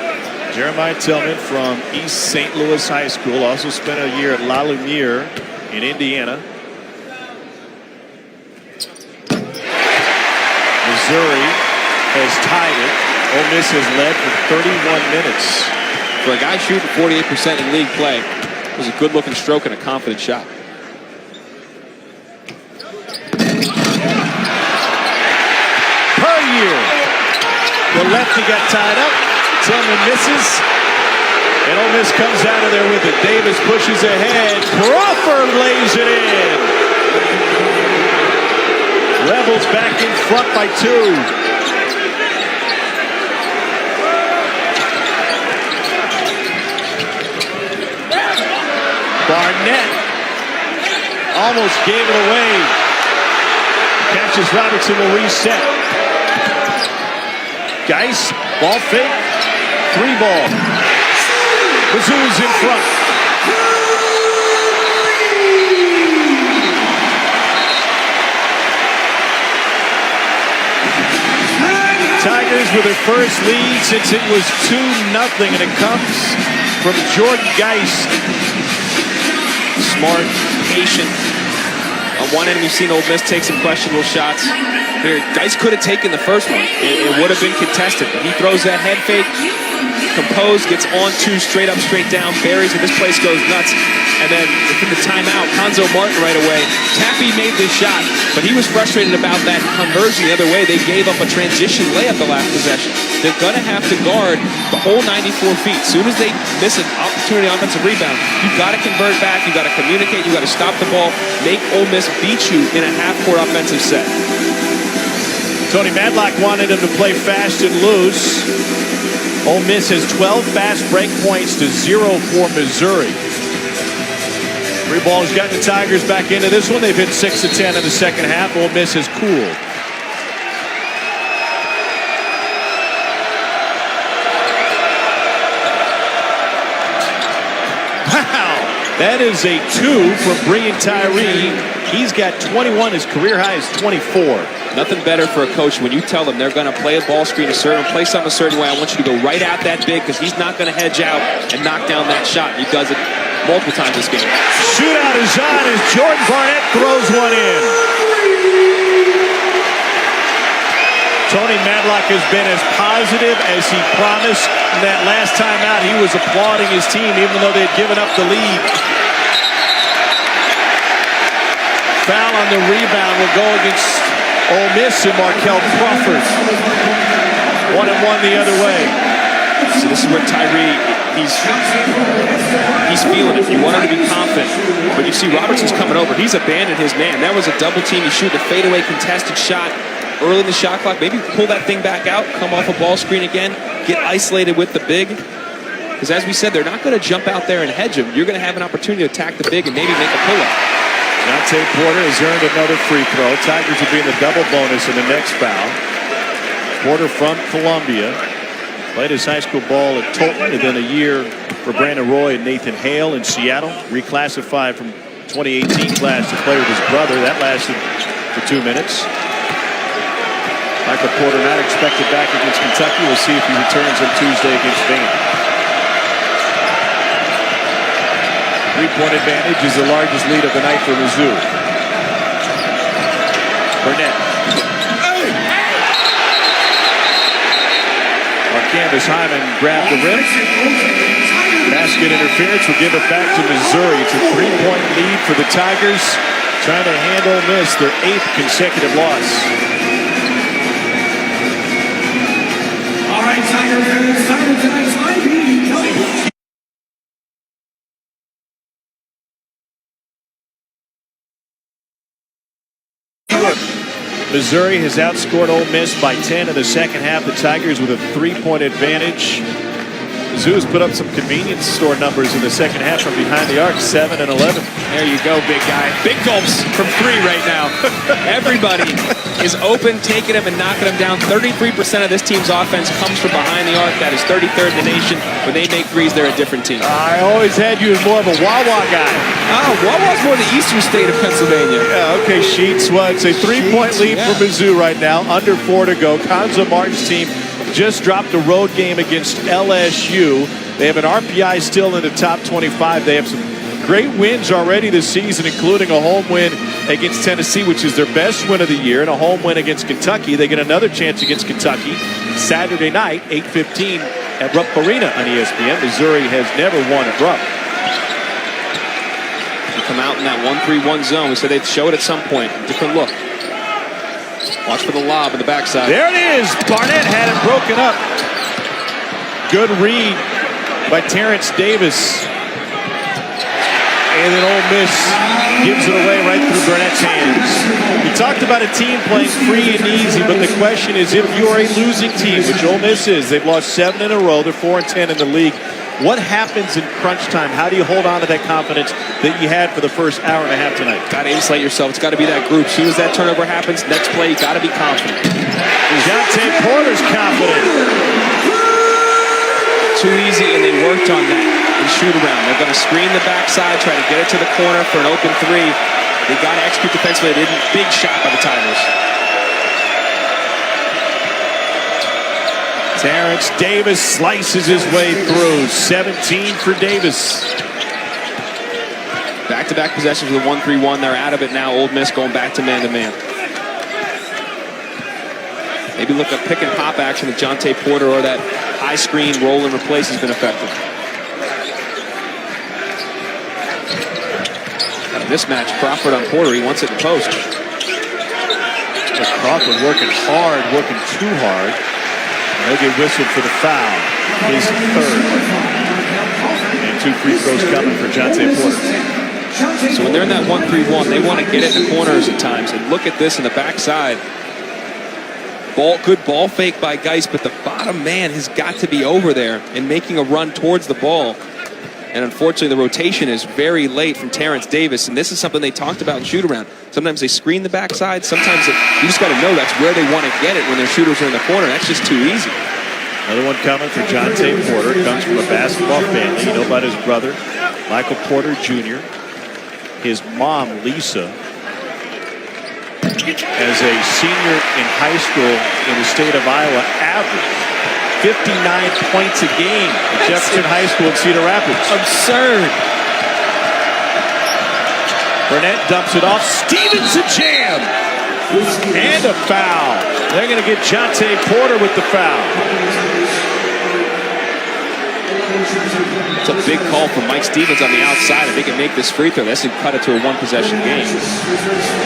Speaker 1: Jeremiah Tillman from East St. Louis High School. Also spent a year at La Lumiere in Indiana. Missouri has tied it. Ole Miss has led for 31 minutes.
Speaker 2: For a guy shooting 48% in league play, it was a good-looking stroke and a confident shot.
Speaker 1: Per year. The lefty got tied up. Tillman misses. And Ole Miss comes out of there with it. Davis pushes ahead. Crawford lays it in. Rebels back in front by 2. Barnett almost gave it away. Catches Robertson, will reset. Geis, ball fake, 3 ball. Mizzou's in front. Tigers with their first lead since it was 2-0, and it comes from Jordan Geis.
Speaker 2: Smart, patient. On one end, we've seen Ole Miss take some questionable shots. Here, Geis could have taken the first one. It would have been contested, but he throws that head fake, composed, gets on 2, straight up, straight down, buries, and this place goes nuts. And then within the timeout, Konzo Martin right away. Tappy made this shot, but he was frustrated about that conversion the other way. They gave up a transition layup the last possession. They're going to have to guard the whole 94 feet. As soon as they miss an opportunity offensive rebound, you've got to convert back, you've got to communicate, you've got to stop the ball, make Ole Miss beat you in a half-court offensive set.
Speaker 1: Tony Madlock wanted him to play fast and loose. Ole Miss has 12 fast break points to 0 for Missouri. Three balls got the Tigers back into this one. They've hit 6 of 10 in the second half. Ole Miss has cooled. Wow, that is a 2 for Brian Tyree. He's got 21. His career high is 24.
Speaker 2: Nothing better for a coach when you tell them they're going to play a ball screen a certain, play something a certain way. I want you to go right at that big because he's not going to hedge out and knock down that shot. He does it multiple times this game.
Speaker 1: Shootout is on as Jordan Barnett throws one in. Tony Madlock has been as positive as he promised. That last time out, he was applauding his team even though they had given up the lead. Foul on the rebound will go against Ole Miss and Markel Crawford. 1-1 the other way.
Speaker 2: So this is where Tyree, he's feeling it. You want him to be confident. But you see Robertson's coming over. He's abandoned his man. That was a double team. He's shooting a fadeaway contested shot early in the shot clock. Maybe pull that thing back out, come off a ball screen again, get isolated with the big. Because as we said, they're not going to jump out there and hedge him. You're going to have an opportunity to attack the big and maybe make a pull-up.
Speaker 1: Jonte Porter has earned another free throw. Tigers will be in the double bonus in the next foul. Porter from Columbia. Played his high school ball at Tolton and then a year for Brandon Roy and Nathan Hale in Seattle. Reclassified from 2018 class to play with his brother. That lasted for 2 minutes. Michael Porter not expected back against Kentucky. We'll see if he returns on Tuesday against Vandy. Three-point advantage is the largest lead of the night for Mizzou. Burnett. Candace Hyman grabbed the rim. Basket interference will give it back to Missouri. It's a 3-point lead for the Tigers, trying to hand Ole Miss their 8th consecutive loss.
Speaker 13: All right, Tiger fans, time for tonight's IB.
Speaker 1: Missouri has outscored Ole Miss by 10 in the second half. The Tigers with a 3-point advantage. Mizzou has put up some convenience store numbers in the second half from behind the arc, 7 and 11.
Speaker 2: There you go, big guy. Big gulps from 3 right now. Everybody is open, taking him and knocking him down. 33% of this team's offense comes from behind the arc. That is 33rd in the nation. When they make threes, they're a different team.
Speaker 1: I always had you as more of a Wawa guy.
Speaker 2: Oh, Wawa's more the eastern state of Pennsylvania.
Speaker 1: Yeah, okay, Sheets. Well, it's a 3-point lead for Mizzou right now. Under 4 to go. Konza Martin's team just dropped a road game against LSU. They have an RPI still in the top 25. They have some great wins already this season, including a home win against Tennessee, which is their best win of the year, and a home win against Kentucky. They get another chance against Kentucky Saturday night, 8:15 at Rupp Arena on ESPN. Missouri has never won at Rupp.
Speaker 2: You come out in that 1-3-1 zone. We said they'd show it at some point. Different look. Watch for the lob in the backside.
Speaker 1: There it is. Barnett had it broken up. Good read by Terrence Davis. And then Ole Miss gives it away right through Burnett's hands. We talked about a team playing free and easy, but the question is, if you are a losing team, which Ole Miss is, they've lost 7 in a row, they're 4-10 in the league. What happens in crunch time? How do you hold on to that confidence that you had for the first hour and a half tonight?
Speaker 2: Got to insulate yourself. It's got to be that group. As soon as that turnover happens, next play, you got to be confident.
Speaker 1: Jonte Porter's confident.
Speaker 2: Too easy, and they worked on that in shoot around. They're going to screen the backside, try to get it to the corner for an open 3. They got to execute defensively. They didn't. Big shot by the Tigers.
Speaker 1: Terrence Davis slices his way through. 17 for Davis.
Speaker 2: Back-to-back possessions with a 1-3-1. They're out of it now. Ole Miss going back to man-to-man. Maybe look at pick and pop action with Jonte Porter, or that high screen roll and replace has been effective. Got a mismatch. Crawford on Porter. He wants it in post.
Speaker 1: But Crawford working hard, working too hard. He'll get whistled for the foul. His 3rd. And 2 free throws coming for Jonte Porter.
Speaker 2: So when they're in that 1-3-1, they want to get it in the corners at times. And look at this in the backside. Good ball fake by Geis, but the bottom man has got to be over there and making a run towards the ball. And unfortunately, the rotation is very late from Terrence Davis, and this is something they talked about in shoot-around. Sometimes they screen the backside. Sometimes you just got to know that's where they want to get it when their shooters are in the corner. That's just too easy.
Speaker 1: Another one coming for Jonte Porter. Comes from a basketball family. You know about his brother, Michael Porter Jr. His mom, Lisa, as a senior in high school in the state of Iowa, averaged 59 points a game at Jefferson High School in Cedar Rapids.
Speaker 2: Absurd.
Speaker 1: Burnett dumps it off. Stevens a jam. And a foul. They're going to get Jonte Porter with the foul.
Speaker 2: It's a big call from Mike Stevens on the outside. If he can make this free throw, this can cut it to a one-possession game.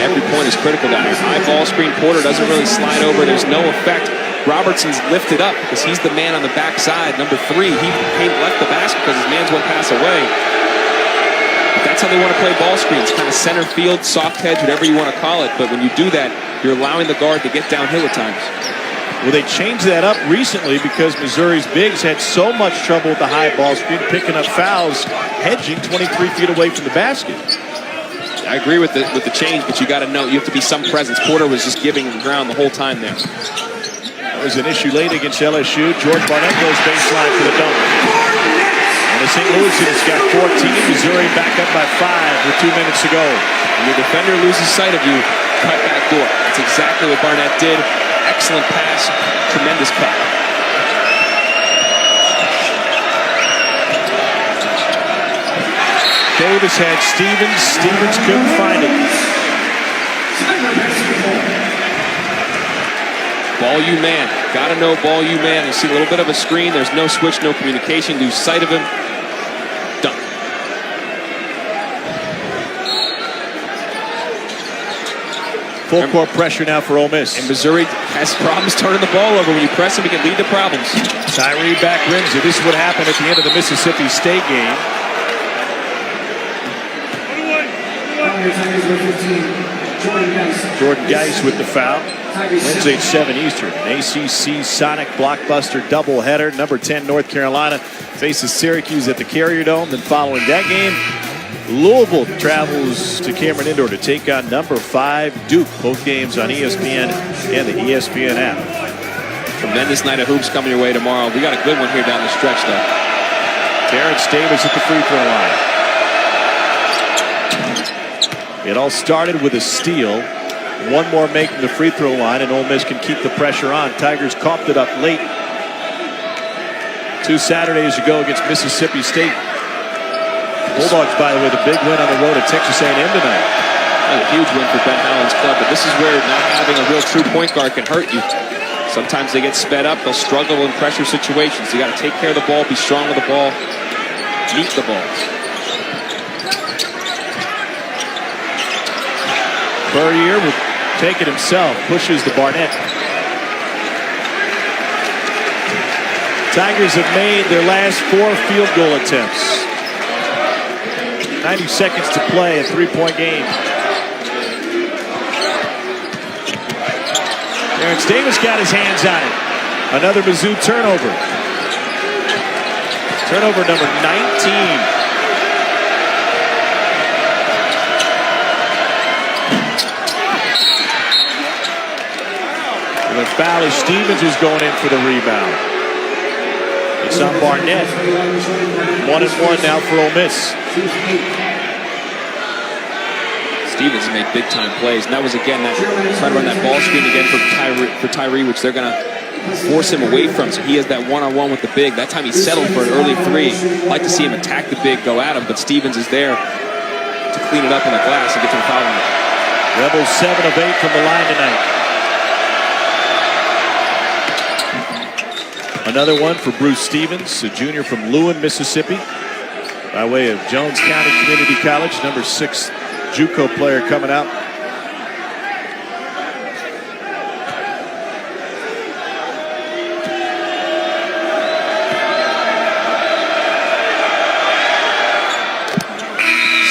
Speaker 2: Every point is critical down here. High ball screen. Porter doesn't really slide over. There's no effect. Robertson's lifted up because he's the man on the backside. Number 3, he left the basket because his man's one pass away. But that's how they want to play ball screens. Kind of center field, soft hedge, whatever you want to call it. But when you do that, you're allowing the guard to get downhill at times.
Speaker 1: Well, they changed that up recently because Missouri's bigs had so much trouble with the high ball screen, picking up fouls, hedging 23 feet away from the basket.
Speaker 2: I agree with the change, but you got to know you have to be some presence. Porter was just giving the ground the whole time there.
Speaker 1: That was an issue late against LSU. George Barnett goes baseline for the dunk. And the St. Louisans got 14. Missouri back up by 5 with 2 minutes to go.
Speaker 2: When your defender loses sight of you, cut back door. That's exactly what Barnett did. Excellent pass, tremendous cut.
Speaker 1: Davis had Stevens. Stevens couldn't find it.
Speaker 2: Ball you man. Got to know ball you man. You see a little bit of a screen. There's no switch, no communication. Lose sight of him. Dunk.
Speaker 1: Full court pressure now for Ole Miss.
Speaker 2: And Missouri has problems turning the ball over. When you press him, he can lead to problems.
Speaker 1: Tyree back rims it. This is what happened at the end of the Mississippi State game. Jordan Geis with the foul. Wednesday at 7 Eastern. An ACC Sonic blockbuster doubleheader. Number 10 North Carolina faces Syracuse at the Carrier Dome. Then following that game, Louisville travels to Cameron Indoor to take on number 5 Duke. Both games on ESPN and the ESPN app.
Speaker 2: Tremendous night of hoops coming your way tomorrow. We got a good one here down the stretch, though.
Speaker 1: Terrence Davis at the free throw line. It all started with a steal. One more making the free throw line, and Ole Miss can keep the pressure on. Tigers coughed it up late. 2 Saturdays ago against Mississippi State. Bulldogs, by the way, the big win on the road at Texas A&M tonight.
Speaker 2: A huge win for Ben Howland's club, but this is where not having a real true point guard can hurt you. Sometimes they get sped up, they'll struggle in pressure situations. You got to take care of the ball, be strong with the ball, meet the ball.
Speaker 1: Burrier will take it himself, pushes the Barnett. Tigers have made their last 4 field goal attempts. 90 seconds to play, a 3-point game. Terrence Davis got his hands on it. Another Mizzou turnover. Turnover number 19. The foul as Stevens was going in for the rebound. It's on Barnett. 1-1 now for Ole Miss.
Speaker 2: Stevens has made big-time plays, and that was, again, that trying to run that ball screen again for Tyree, which they're going to force him away from, so he has that one-on-one with the big. That time he settled for an early 3. I'd like to see him attack the big, go at him, but Stevens is there to clean it up on the glass and get to the foul line.
Speaker 1: Rebels 7 of 8 from the line tonight. Another one for Bruce Stevens, a junior from Lewin, Mississippi, by way of Jones County Community College, number 6 JUCO player coming out.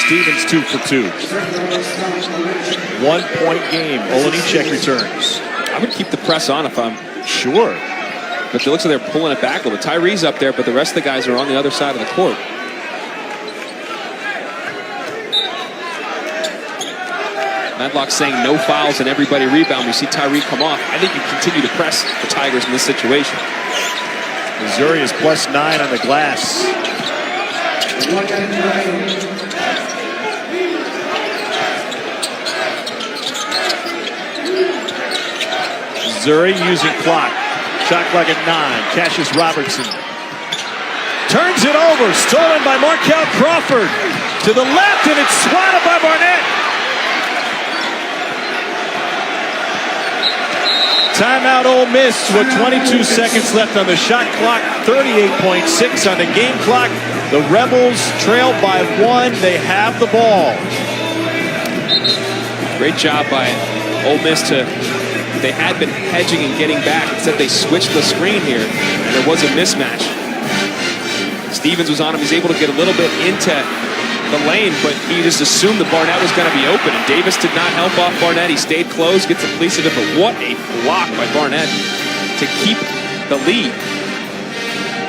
Speaker 1: Stevens 2 for 2. 1-point game. Olenicek returns.
Speaker 2: I would keep the press on if I'm
Speaker 1: Sure.
Speaker 2: But it looks like they're pulling it back a little. Tyree's up there, but the rest of the guys are on the other side of the court. Madlock saying no fouls and everybody rebound. We see Tyree come off. I think you continue to press the Tigers in this situation.
Speaker 1: Missouri is +9 on the glass. Missouri using clock. Shot clock at 9. Cassius Robertson turns it over. Stolen by Markel Crawford. To the left, and it's swatted by Barnett. Timeout Ole Miss with 22 seconds left on the shot clock. 38.6 on the game clock. The Rebels trail by 1. They have the ball.
Speaker 2: Great job by Ole Miss to... They had been hedging and getting back. Instead, they switched the screen here, and there was a mismatch. Stevens was on him. He's able to get a little bit into the lane, but he just assumed that Barnett was going to be open, and Davis did not help off Barnett. He stayed close, gets a piece of it, but what a block by Barnett to keep the lead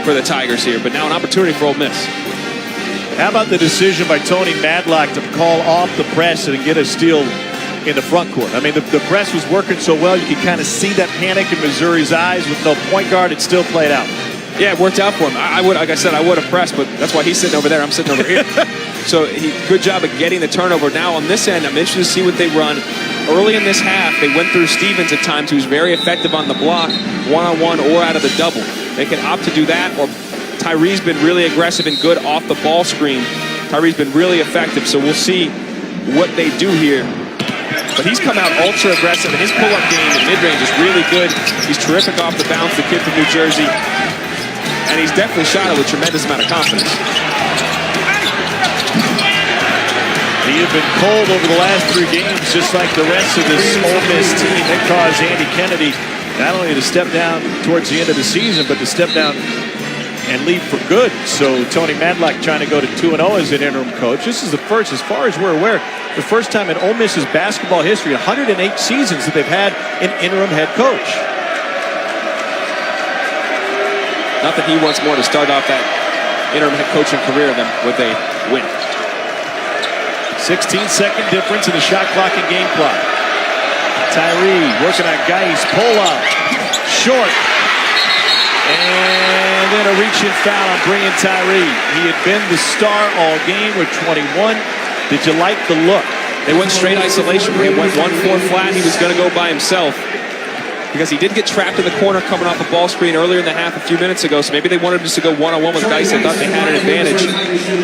Speaker 2: for the Tigers here. But now an opportunity for Ole Miss.
Speaker 1: How about the decision by Tony Madlock to call off the press and get a steal in the front court? I mean, the press was working so well, you could kind of see that panic in Missouri's eyes with no point guard. It still played out.
Speaker 2: Yeah, it worked out for him. I would, like I said, I would have pressed, but that's why he's sitting over there. I'm sitting over here. So good job of getting the turnover. Now on this end, I'm interested to see what they run. Early in this half, they went through Stevens at times, who was very effective on the block, one-on-one or out of the double. They can opt to do that, or Tyree's been really aggressive and good off the ball screen. Tyree's been really effective, so we'll see what they do here. But he's come out ultra aggressive, and his pull-up game in mid-range is really good. He's terrific off the bounce, the kid from New Jersey. And he's definitely shot it with tremendous amount of confidence.
Speaker 1: He had been cold over the last 3 games, just like the rest of this Ole Miss team. That caused Andy Kennedy not only to step down towards the end of the season, but to step down and leave for good. So Tony Madlock trying to go to 2-0 as an interim coach. This is the first, as far as we're aware, the first time in Ole Miss's basketball history, 108 seasons, that they've had an interim head coach.
Speaker 2: Not that he wants more to start off that interim head coaching career than with a win.
Speaker 1: 16-second difference in the shot clock and game clock. Tyree working on Geis. Pull up. Short. And then a reach-in foul on bringing Tyree. He had been the star all game with 21. Did you like the look?
Speaker 2: They went straight isolation. They went 1-4 flat. He was going to go by himself, because he did get trapped in the corner coming off a ball screen earlier in the half a few minutes ago. So maybe they wanted him just to go one-on-one with Geis. They thought they had an advantage.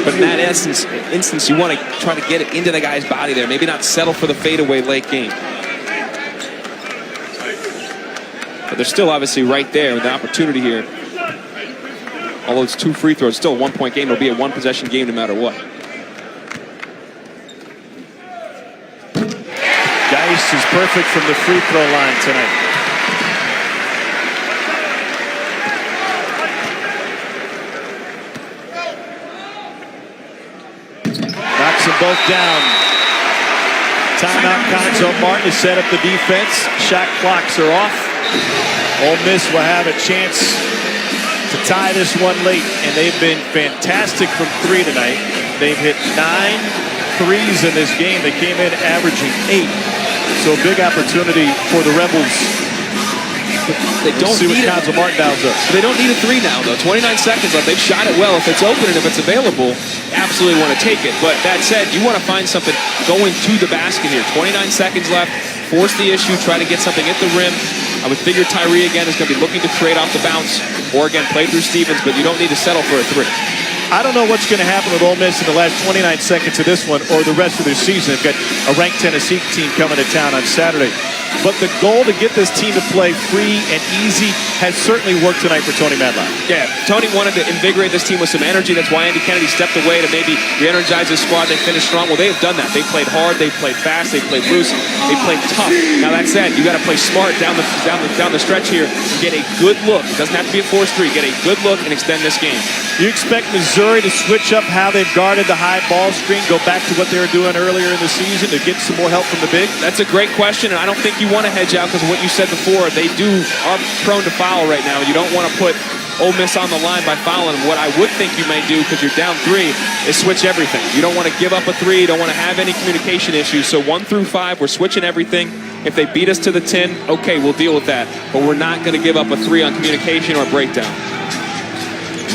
Speaker 2: But in that instance, you want to try to get it into the guy's body there. Maybe not settle for the fadeaway late game. But they're still obviously right there with the opportunity here. Although it's 2 free throws, still a 1-point game. It'll be a 1-possession game no matter what.
Speaker 1: Geis is perfect from the free throw line tonight. Knocks them both down. Timeout. Conzo Martin has set up the defense. Shot clocks are off. Ole Miss will have a chance to tie this one late, and they've been fantastic from 3 tonight. They've hit 9 threes in this game. They came in averaging 8. So a big opportunity for the Rebels.
Speaker 2: They don't
Speaker 1: see what
Speaker 2: need
Speaker 1: Conzo Martin dials up.
Speaker 2: They don't need a 3 now, though. 29 seconds left. They've shot it well. If it's open and if it's available, absolutely want to take it. But that said, you want to find something going to the basket here. 29 seconds left. Force the issue. Try to get something at the rim. I would figure Tyree again is going to be looking to create off the bounce, or again play through Stevens, but you don't need to settle for a 3.
Speaker 1: I don't know what's going to happen with Ole Miss in the last 29 seconds of this one or the rest of their season. They've got a ranked Tennessee team coming to town on Saturday. But the goal to get this team to play free and easy has certainly worked tonight for Tony Madlock.
Speaker 2: Yeah, Tony wanted to invigorate this team with some energy. That's why Andy Kennedy stepped away to maybe re-energize his squad. They finished strong. Well, they have done that. They played hard. They played fast. They played loose. They played tough. Now that said, you got to play smart down the stretch here. Get a good look. It doesn't have to be a forced 3. Get a good look and extend this game.
Speaker 1: You expect Missouri to switch up how they've guarded the high ball screen, go back to what they were doing earlier in the season to get some more help from the big?
Speaker 2: That's a great question, and I don't think you want to hedge out because of what you said before. They are prone to foul right now. You don't want to put Ole Miss on the line by fouling them. What I would think you may do, because you're down 3, is switch everything. You don't want to give up a 3. You don't want to have any communication issues. So 1 through 5, we're switching everything. If they beat us to the 10, okay, we'll deal with that. But we're not going to give up a 3 on communication or breakdown.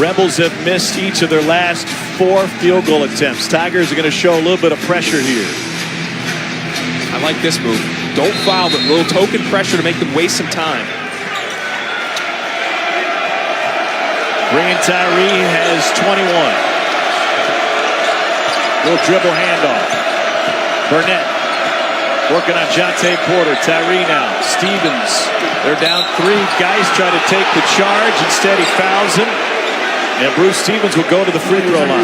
Speaker 1: Rebels have missed each of their last 4 field goal attempts. Tigers are going to show a little bit of pressure here.
Speaker 2: I like this move. Don't foul, but a little token pressure to make them waste some time.
Speaker 1: Brian Tyree has 21. Little dribble handoff. Burnett working on Jonte Porter. Tyree now. Stevens. They're down 3. Guys try to take the charge. Instead, he fouls him. And Bruce Stevens will go to the free throw line.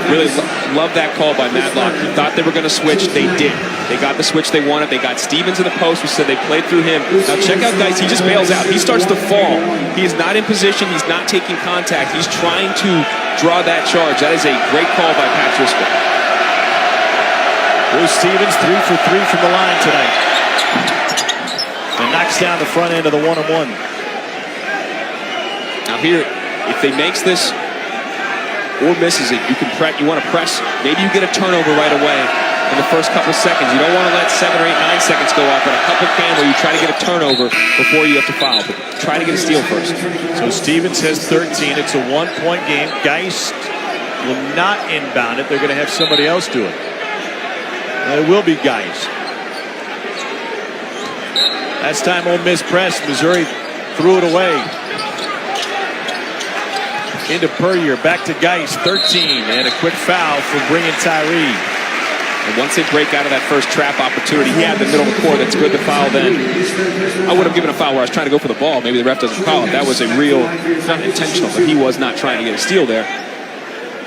Speaker 2: Really love that call by Matlock. He thought they were going to switch. They did. They got the switch they wanted. They got Stevens in the post. We said they played through him. Now check out Geis. He just bails out. He starts to fall. He is not in position. He's not taking contact. He's trying to draw that charge. That is a great call by Pat Driscoll.
Speaker 1: Bruce Stevens 3 for 3 from the line tonight. And knocks down the front end of the 1-on-1.
Speaker 2: Now here, if they makes this or misses it, you want to press. Maybe you get a turnover right away in the first couple seconds. You don't want to let 7 or 8, 9 seconds go off, but a couple can where you try to get a turnover before you have to foul. But try to get a steal first.
Speaker 1: So Stevens has 13. It's a 1-point game. Geis will not inbound it. They're going to have somebody else do it. And it will be Geis. Last time Ole Miss pressed, Missouri threw it away. Into Puryear, back to Geis, 13, and a quick foul for Brian Tyree.
Speaker 2: And once they break out of that first trap opportunity, he had the middle of the court. That's good to foul then. I would have given a foul where I was trying to go for the ball. Maybe the ref doesn't foul it. That was a real, not intentional, but he was not trying to get a steal there.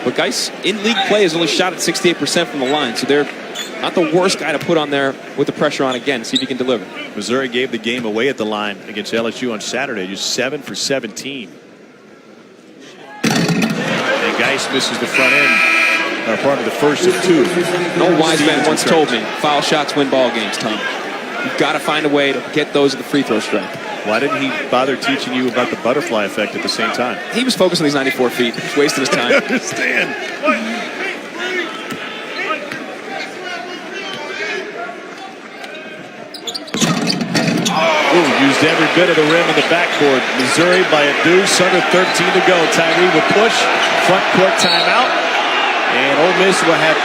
Speaker 2: But Geis, in league play, has only shot at 68% from the line, so they're not the worst guy to put on there with the pressure on again. See if he can deliver.
Speaker 1: Missouri gave the game away at the line against LSU on Saturday, just 7 for 17. Geis misses the front end, or part of the first of 2.
Speaker 2: An old wise man once told me, foul shots win ball games, Tom. You've got to find a way to get those at the free throw stripe.
Speaker 1: Why didn't he bother teaching you about the butterfly effect at the same time?
Speaker 2: He was focused on these 94 feet. He was wasting his time.
Speaker 1: I understand. Used every bit of the rim in the backboard. Missouri by a deuce, under 13 to go. Tyree will push, front court timeout, and Ole Miss will have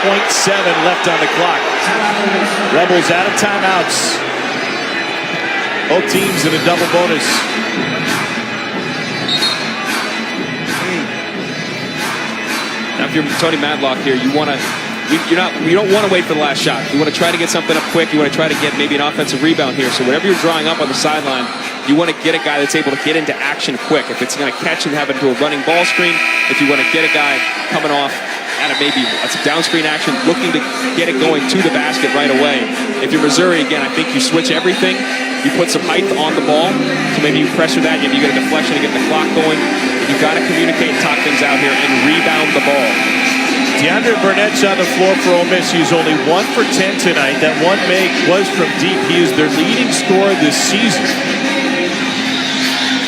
Speaker 1: 8.7 left on the clock. Rebels out of timeouts. Both teams in a double bonus.
Speaker 2: Now, if you're Tony Matlock here, you want to. You don't want to wait for the last shot. You want to try to get something up quick. You want to try to get maybe an offensive rebound here. So whatever you're drawing up on the sideline, you want to get a guy that's able to get into action quick. If it's going to catch and have it do a running ball screen, if you want to get a guy coming off at maybe some down screen action, looking to get it going to the basket right away. If you're Missouri, again, I think you switch everything. You put some height on the ball, so maybe you pressure that, maybe you get a deflection to get the clock going. You've got to communicate and talk things out here and rebound the ball.
Speaker 1: DeAndre Burnett's on the floor for Ole Miss. He's only 1 for 10 tonight. That one make was from deep. He is their leading scorer this season.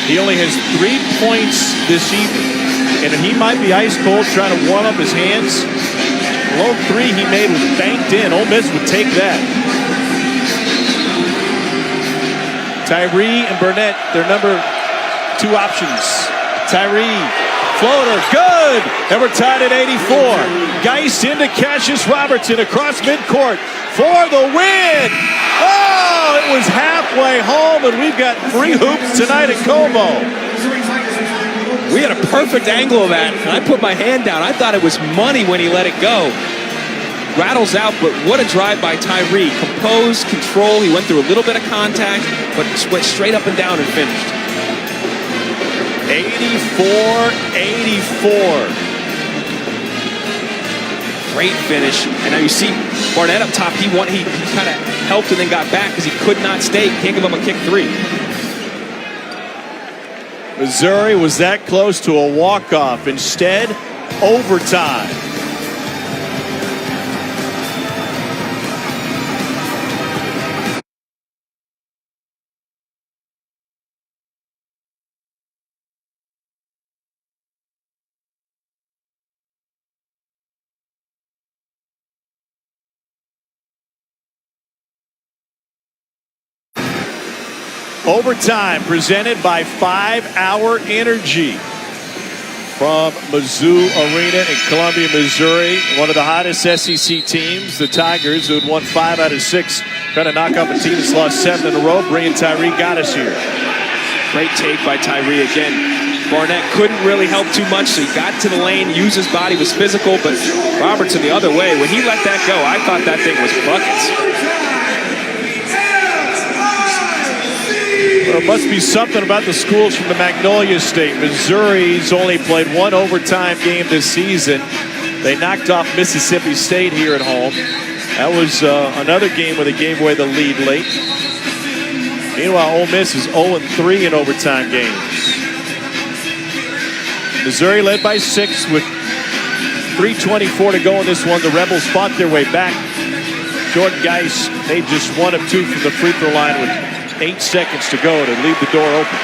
Speaker 1: He only has 3 points this evening. And he might be ice cold trying to warm up his hands. The low 3 he made was banked in. Ole Miss would take that. Tyree and Burnett, their number 2 options. Tyree. Floater, good! And we're tied at 84. Geis into Cassius Robertson across midcourt for the win! Oh, it was halfway home, and we've got 3 hoops tonight at Como.
Speaker 2: We had a perfect angle of that, and I put my hand down. I thought it was money when he let it go. Rattles out, but what a drive by Tyree. Composed, control, he went through a little bit of contact, but went straight up and down and finished.
Speaker 1: 84-84.
Speaker 2: Great finish. And now you see Barnett up top. He kind of helped and then got back because he could not stay. Can't give up a kick 3.
Speaker 1: Missouri was that close to a walk-off. Instead, overtime. Overtime presented by 5 Hour Energy from Mizzou Arena in Columbia, Missouri. One of the hottest SEC teams, the Tigers, who had won 5 out of 6, trying to knock off a team that's lost 7 in a row. Brian Tyree got us here.
Speaker 2: Great take by Tyree again. Barnett couldn't really help too much, so he got to the lane, used his body, was physical, but Robertson the other way. When he let that go, I thought that thing was buckets.
Speaker 1: Well, it must be something about the schools from the Magnolia State. Missouri's only played 1 overtime game this season. They knocked off Mississippi State here at home. That was another game where they gave away the lead late. Meanwhile, Ole Miss is 0-3 in overtime games. Missouri led by 6 with 3:24 to go in this one. The Rebels fought their way back. Jordan Geis made just 1 of 2 from the free throw line with 8 seconds to go to leave the door open.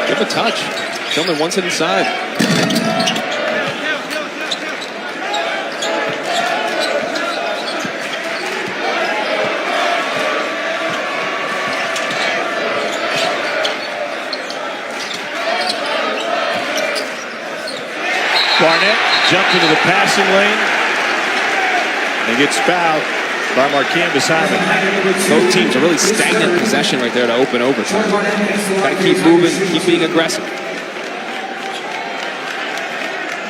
Speaker 2: Give him a touch. Tillman wants it inside.
Speaker 1: Barnett jumped into the passing lane and gets fouled by Marquand Simon.
Speaker 2: Both teams are really stagnant possession right there to open overtime. Got to keep moving, keep being aggressive.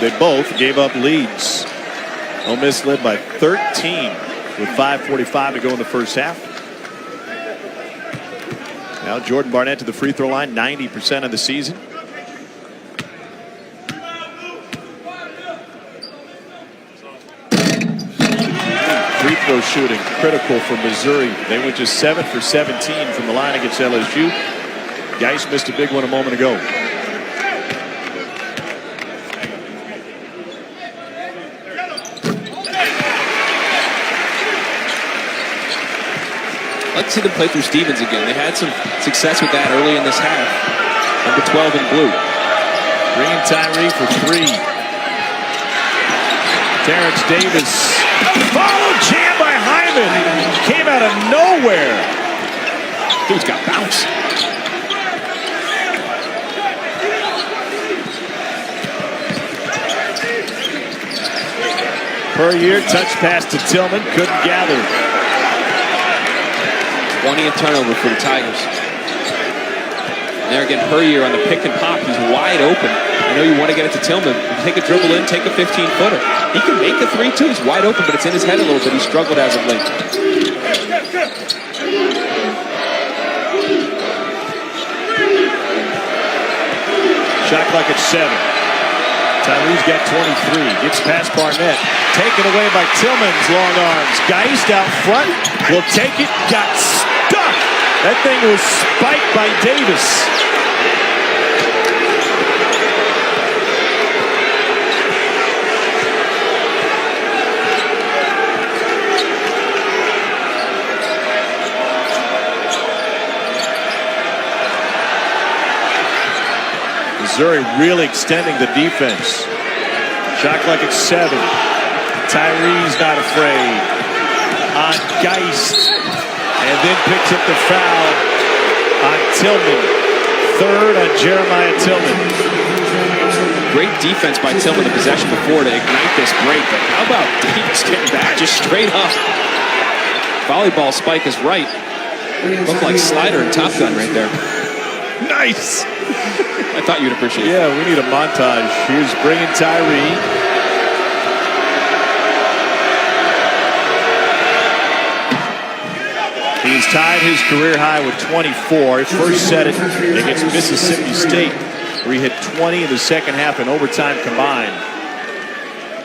Speaker 1: They both gave up leads. Ole Miss led by 13 with 5:45 to go in the first half. Now Jordan Barnett to the free throw line, 90% of the season. Free throw shooting critical for Missouri. They went just 7 for 17 from the line against LSU. Geis missed a big one a moment ago.
Speaker 2: I'd like to see them play through Stevens again. They had some success with that early in this half. Number 12 in blue.
Speaker 1: Bringing Tyree for 3. Terrence Davis. Follow jam by Hyman. Came out of nowhere.
Speaker 2: Dude's got bounce.
Speaker 1: Per year, touch pass to Tillman. Couldn't gather.
Speaker 2: 20th turnover for the Tigers. And there again, Puryear on the pick and pop. He's wide open. I know you want to get it to Tillman. Take a dribble in, take a 15-footer. He can make the 3 too. He's wide open, but it's in his head a little bit. He struggled as of late.
Speaker 1: Shot clock at 7. Tyree's got 23. Gets past Barnett. Taken away by Tillman's long arms. Geist out front. Will take it. Got stuck. That thing was spiked by Davis. Missouri really extending the defense. Shot clock at 7. Tyree's not afraid. On Geist. And then picks up the foul on Tillman. 3rd on Jeremiah Tillman.
Speaker 2: Great defense by Tillman the possession before to ignite this break. But how about Davis getting back just straight up? Volleyball spike is right. Looked like Slider and Top Gun right there.
Speaker 1: Nice.
Speaker 2: I thought you'd appreciate it.
Speaker 1: Yeah, we need a montage. Here's bringing Tyree. He's tied his career high with 24. He first set it against Mississippi State, where he hit 20 in the second half in overtime combined.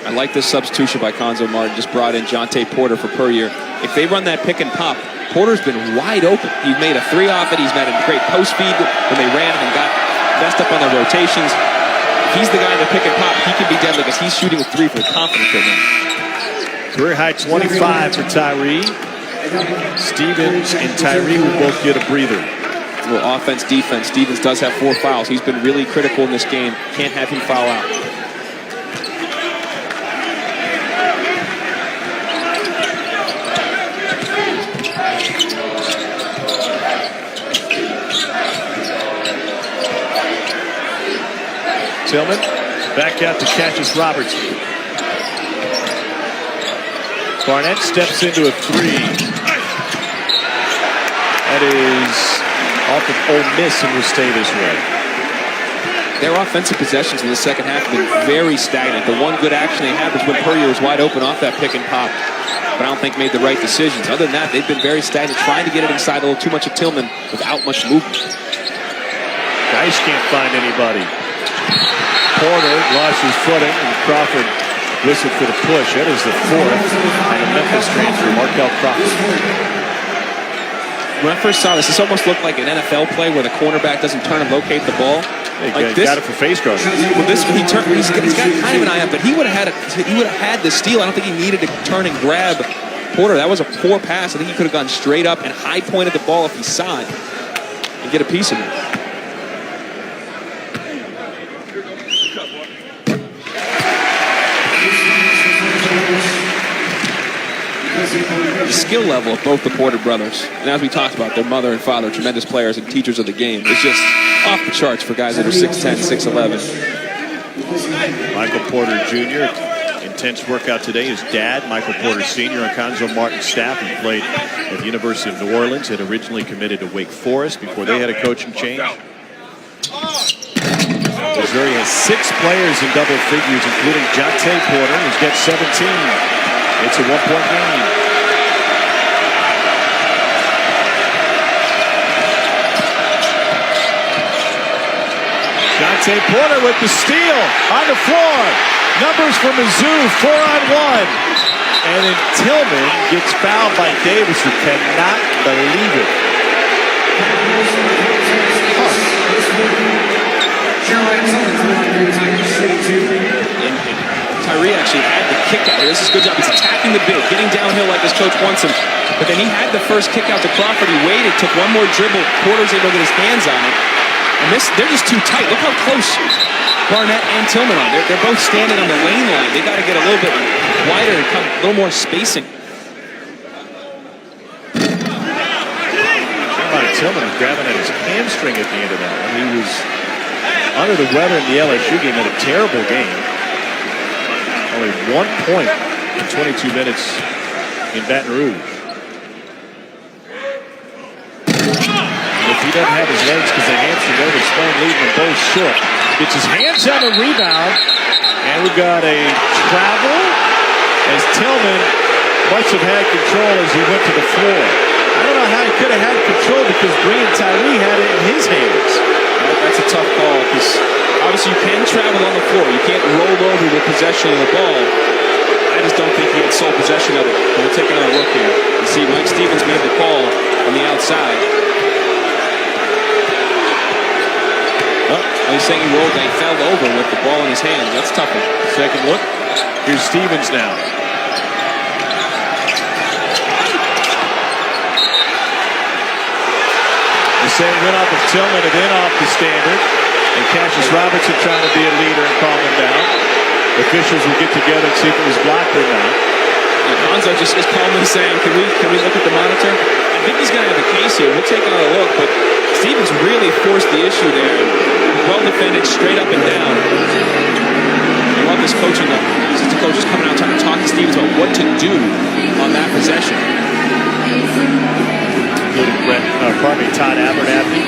Speaker 2: I like this substitution by Konzo Martin. Just brought in Jonte Porter for Puryear. If they run that pick and pop, Porter's been wide open. He made a 3 off it. He's made a great post feed when they ran and got messed up on their rotations. If he's the guy in the pick and pop, he can be deadly because he's shooting a 3 for the confidence right now.
Speaker 1: Career high 25 for Tyree. Stevens and Tyree will both get a breather.
Speaker 2: Well, offense, defense. Stevens does have 4 fouls. He's been really critical in this game. Can't have him foul out.
Speaker 1: Tillman back out to Cassius Roberts. Barnett steps into a 3. That is off of Ole Miss and will stay this way.
Speaker 2: Their offensive possessions in the second half have been very stagnant. The one good action they had was when Puryear was wide open off that pick and pop, but I don't think made the right decisions. Other than that, they've been very stagnant, trying to get it inside a little too much of Tillman without much movement.
Speaker 1: Dice can't find anybody. Porter lost his footing, and Crawford whistled for the push. That is the 4th on the Memphis transfer, Markel Crawford.
Speaker 2: When I first saw this almost looked like an NFL play where the cornerback doesn't turn and locate the ball.
Speaker 1: Like got it for face guard.
Speaker 2: Well, this he's got kind of an eye up, but he would have had the steal. I don't think he needed to turn and grab Porter. That was a poor pass. I think he could have gone straight up and high pointed the ball if he saw it and get a piece of it. The skill level of both the Porter brothers, and as we talked about, their mother and father, tremendous players and teachers of the game, is just off the charts for guys that are 6'10", 6'11".
Speaker 1: Michael Porter Jr., intense workout today. His dad, Michael Porter Sr., on Conzo Martin's staff, he played at the University of New Orleans, had originally committed to Wake Forest before they had a coaching change. Missouri has 6 players in double figures, including Jonte Porter, who's got 17. It's a 1-point game. Jonte Porter with the steal on the floor. Numbers for Mizzou, 4-on-1. And then Tillman gets fouled by Davis, who cannot believe it.
Speaker 2: Tyree actually had the kick out. This is a good job. He's attacking the big, getting downhill like his coach wants him. But then he had the first kick out to Crawford. He waited, took one more dribble. Porter's able to get his hands on it. And they're just too tight. Look how close Barnett and Tillman are. They're both standing on the lane line. They got to get a little bit wider and come a little more spacing.
Speaker 1: Tillman was grabbing at his hamstring at the end of that one. He was under the weather in the LSU game, had a terrible game. Only 1 point in 22 minutes in Baton Rouge. And if he doesn't have his legs because the hamstring over, Sloan leaving them both short. Gets his hands on the rebound, and we've got a travel as Tillman must have had control as he went to the floor. I don't know how he could have had control because Brian Tyree had it in his hands.
Speaker 2: That's a tough call because obviously you can travel on the floor. You can't roll over with possession of the ball. I just don't think he had sole possession of it. But we'll take another look here. You see Mike Stevens made the call on the outside. He's saying he rolled, he fell over with the ball in his hand. That's tougher.
Speaker 1: Second look. Here's Stevens now. The same went off of Tillman and then off the standard. And Cassius Robertson trying to be a leader and calm him down. Officials will get together and see if it was blocked or not.
Speaker 2: And Hanzo just is calmly saying, can we look at the monitor? I think he's going to have a case here. We'll take another look, but Stevens really forced the issue there. Well defended, straight up and down. I love this coaching. Assistant coaches coming out trying to talk to Stevens about what to do on that possession.
Speaker 1: Including Todd Abernathy.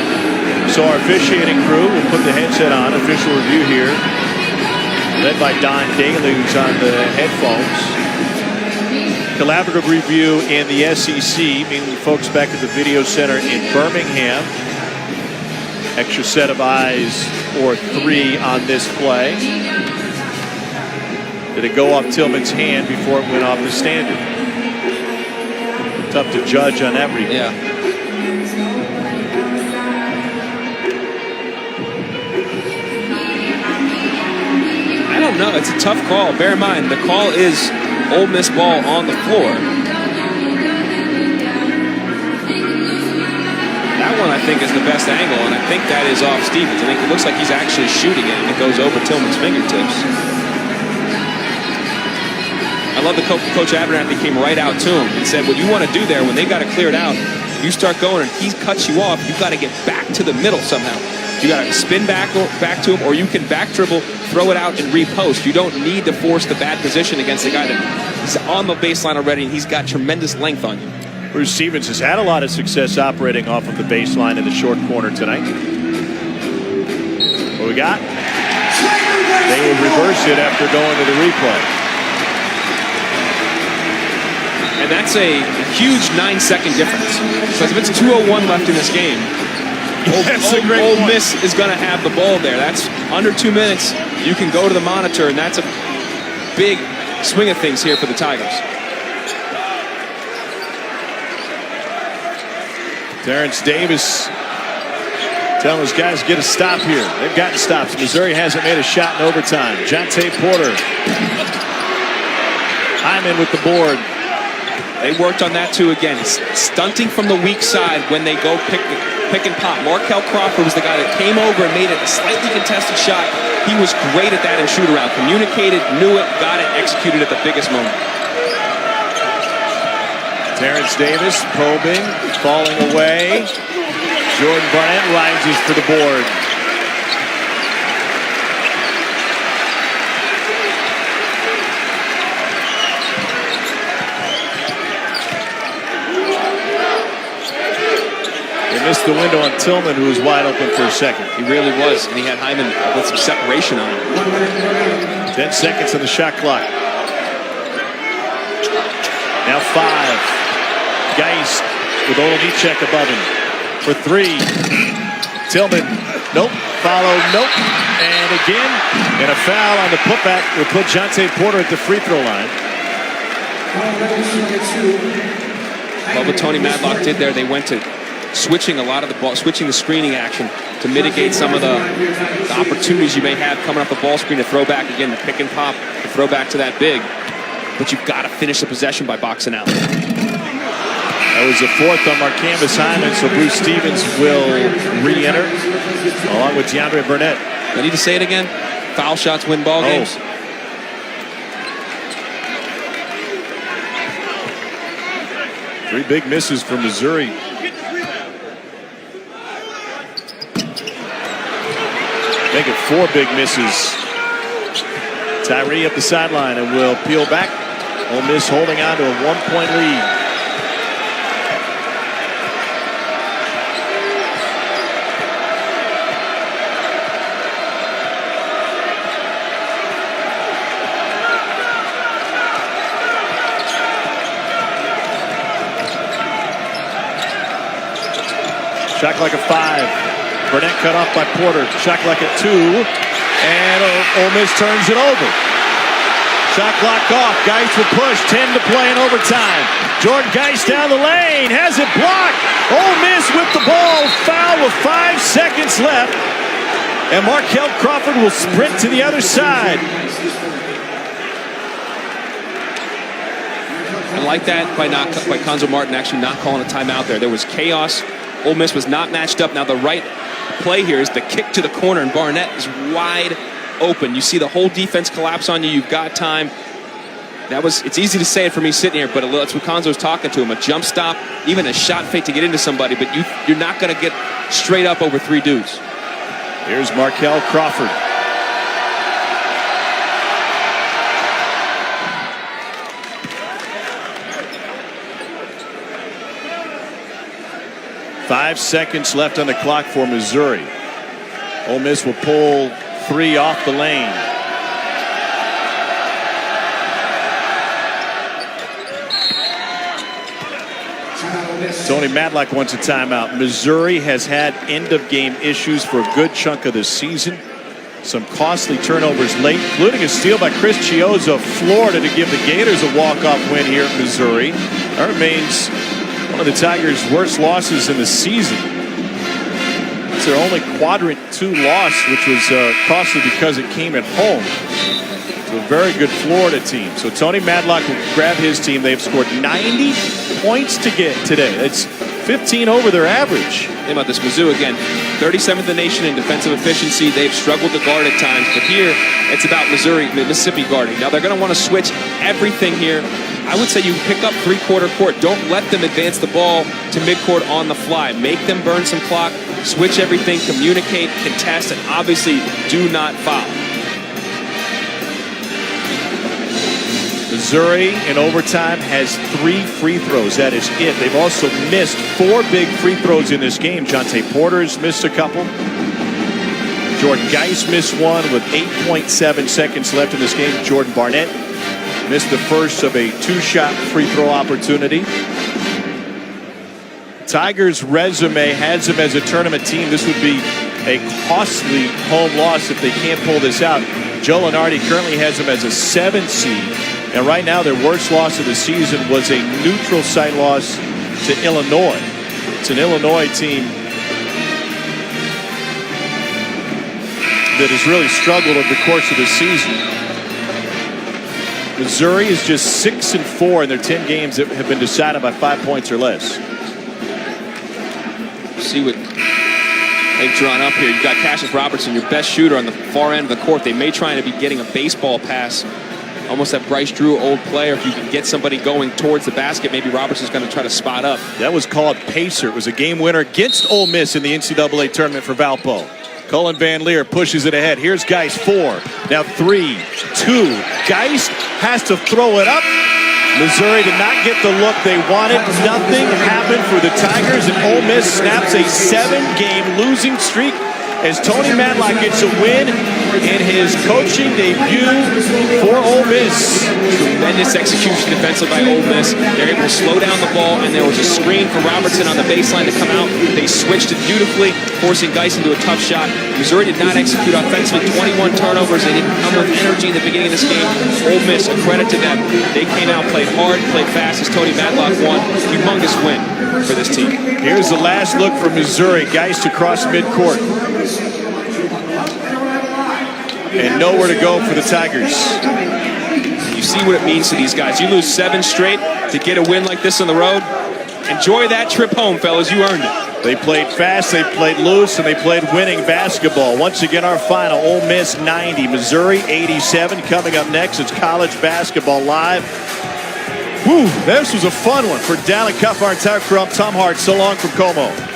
Speaker 1: So our officiating crew will put the headset on. Official review here, led by Don Daly, who's on the headphones. Collaborative review in the SEC, meaning the folks back at the video center in Birmingham. Extra set of eyes or 3 on this play. Did it go off Tillman's hand before it went off the standard? Tough to judge on that replay.
Speaker 2: Yeah. I don't know. It's a tough call. Bear in mind, the call is Ole Miss ball on the floor. That one, I think, is the best angle, and I think that is off Stevens. I think it looks like he's actually shooting it, and it goes over Tillman's fingertips. I love the Coach Abernathy came right out to him and said, what you want to do there, when they got to clear it out, you start going and he cuts you off, you've got to get back to the middle somehow. You got to spin back to him, or you can back dribble, throw it out, and repost. You don't need to force the bad position against a guy that is on the baseline already, and he's got tremendous length on you.
Speaker 1: Bruce Stevens has had a lot of success operating off of the baseline in the short corner tonight. What we got? They will reverse it after going to the replay.
Speaker 2: And that's a huge 9-second difference. Because if it's 2:01 left in this game, Ole Miss is going to have the ball there. That's under 2 minutes. You can go to the monitor, and that's a big swing of things here for the Tigers.
Speaker 1: Terrence Davis telling his guys to get a stop here. They've gotten stops. Missouri hasn't made a shot in overtime. Jonte Porter. Hyman with the board.
Speaker 2: They worked on that too again. Stunting from the weak side when they go pick and pop. Markel Crawford was the guy that came over and made it a slightly contested shot. He was great at that in shoot around. Communicated, knew it, got it, executed at the biggest moment.
Speaker 1: Terrence Davis probing, falling away. Jordan Barnett rises for the board. They missed the window on Tillman, who was wide open for a second.
Speaker 2: He really was, and he had Hyman with some separation on him.
Speaker 1: 10 seconds on the shot clock. Now 5. Geist with Ole Miss above him for 3. Tillman, nope. Follow, nope. And again, and a foul on the putback will put Jonte Porter at the free throw line.
Speaker 2: Well, what Tony Madlock did there, they went to switching a lot of the ball, switching the screening action to mitigate some of the opportunities you may have coming off the ball screen to throw back again, to pick and pop, to throw back to that big. But you've got to finish the possession by boxing out.
Speaker 1: That was the 4th on Marcampus Hyman, so Bruce Stevens will re-enter along with DeAndre Burnett.
Speaker 2: I need to say it again. Foul shots win ball games.
Speaker 1: 3 big misses from Missouri. Make it 4 big misses. Tyree up the sideline and will peel back. Ole Miss holding on to a 1-point lead. Shot clock at 5. Burnett cut off by Porter. Shot clock at 2. And Ole Miss turns it over. Shot clock off. Geist will push. 10 to play in overtime. Jordan Geist down the lane. Has it blocked. Ole Miss with the ball. Foul with 5 seconds left. And Markel Crawford will sprint to the other side.
Speaker 2: I like that by Conzo Martin actually not calling a timeout there. There was chaos. Ole Miss was not matched up. Now the right play here is the kick to the corner, and Barnett is wide open. You see the whole defense collapse on you. You've got time. It's easy to say it for me sitting here, but that's what Conzo's talking to him. A jump stop, even a shot fake to get into somebody, but you're not going to get straight up over 3 dudes.
Speaker 1: Here's Markel Crawford. Five seconds left on the clock for Missouri. Ole Miss will pull 3 off the lane. Tony Madlock wants a timeout. Missouri has had end-of-game issues for a good chunk of the season. Some costly turnovers late, including a steal by Chris Chiozza of Florida to give the Gators a walk-off win here at Missouri. That remains one of the Tigers' worst losses in the season. It's their only quadrant 2 loss, which was costly because it came at home to a very good Florida team. So Tony Madlock will grab his team. They've scored 90 points to get today. That's 15 over their average.
Speaker 2: Think about this, Mizzou again, 37th in the nation in defensive efficiency. They've struggled to guard at times, but here it's about Mississippi guarding. Now they're going to want to switch everything here. I would say you pick up three-quarter court. Don't let them advance the ball to midcourt on the fly. Make them burn some clock, switch everything, communicate, contest, and obviously do not foul.
Speaker 1: Missouri in overtime has 3 free throws. That is it. They've also missed 4 big free throws in this game. Jonte Porter's missed a couple. Jordan Geis missed one with 8.7 seconds left in this game. Jordan Barnett missed the first of a 2-shot free throw opportunity. Tigers' resume has them as a tournament team. This would be a costly home loss if they can't pull this out. Joe Lunardi currently has them as a 7 seed. And right now, their worst loss of the season was a neutral site loss to Illinois. It's an Illinois team that has really struggled over the course of the season. Missouri is just 6-4 in their 10 games that have been decided by 5 points or less.
Speaker 2: See what they've drawn up here. You've got Cassius Robertson, your best shooter on the far end of the court. They may try to be getting a baseball pass. Almost that Bryce Drew old player. If you can get somebody going towards the basket, maybe Robertson's going to try to spot up.
Speaker 1: That was called Pacer. It was a game winner against Ole Miss in the NCAA tournament for Valpo. Cullen Van Leer pushes it ahead. Here's Geis, 4. Now 3, 2. Geis has to throw it up. Missouri did not get the look they wanted. Nothing happened for the Tigers, and Ole Miss snaps a 7-game losing streak as Tony Matlock gets a win in his coaching debut for Ole Miss.
Speaker 2: Tremendous execution defensively by Ole Miss. They're able to slow down the ball, and there was a screen for Robertson on the baseline to come out. They switched it beautifully, forcing Geis into a tough shot. Missouri did not execute offensively. 21 turnovers. They didn't come with energy in the beginning of this game. Ole Miss, a credit to them. They came out, played hard, played fast as Tony Matlock won. Humongous win for this team.
Speaker 1: Here's the last look for Missouri. Geis across midcourt. And nowhere to go for the Tigers.
Speaker 2: You see what it means to these guys. You lose 7 straight to get a win like this on the road. Enjoy that trip home, fellas. You earned it.
Speaker 1: They played fast, they played loose, and they played winning basketball. Once again, our final, Ole Miss 90, Missouri 87. Coming up next, it's college basketball live. Whew, this was a fun one. For Dallin Cuff, our entire crew, I'm Tom Hart. So long from Como.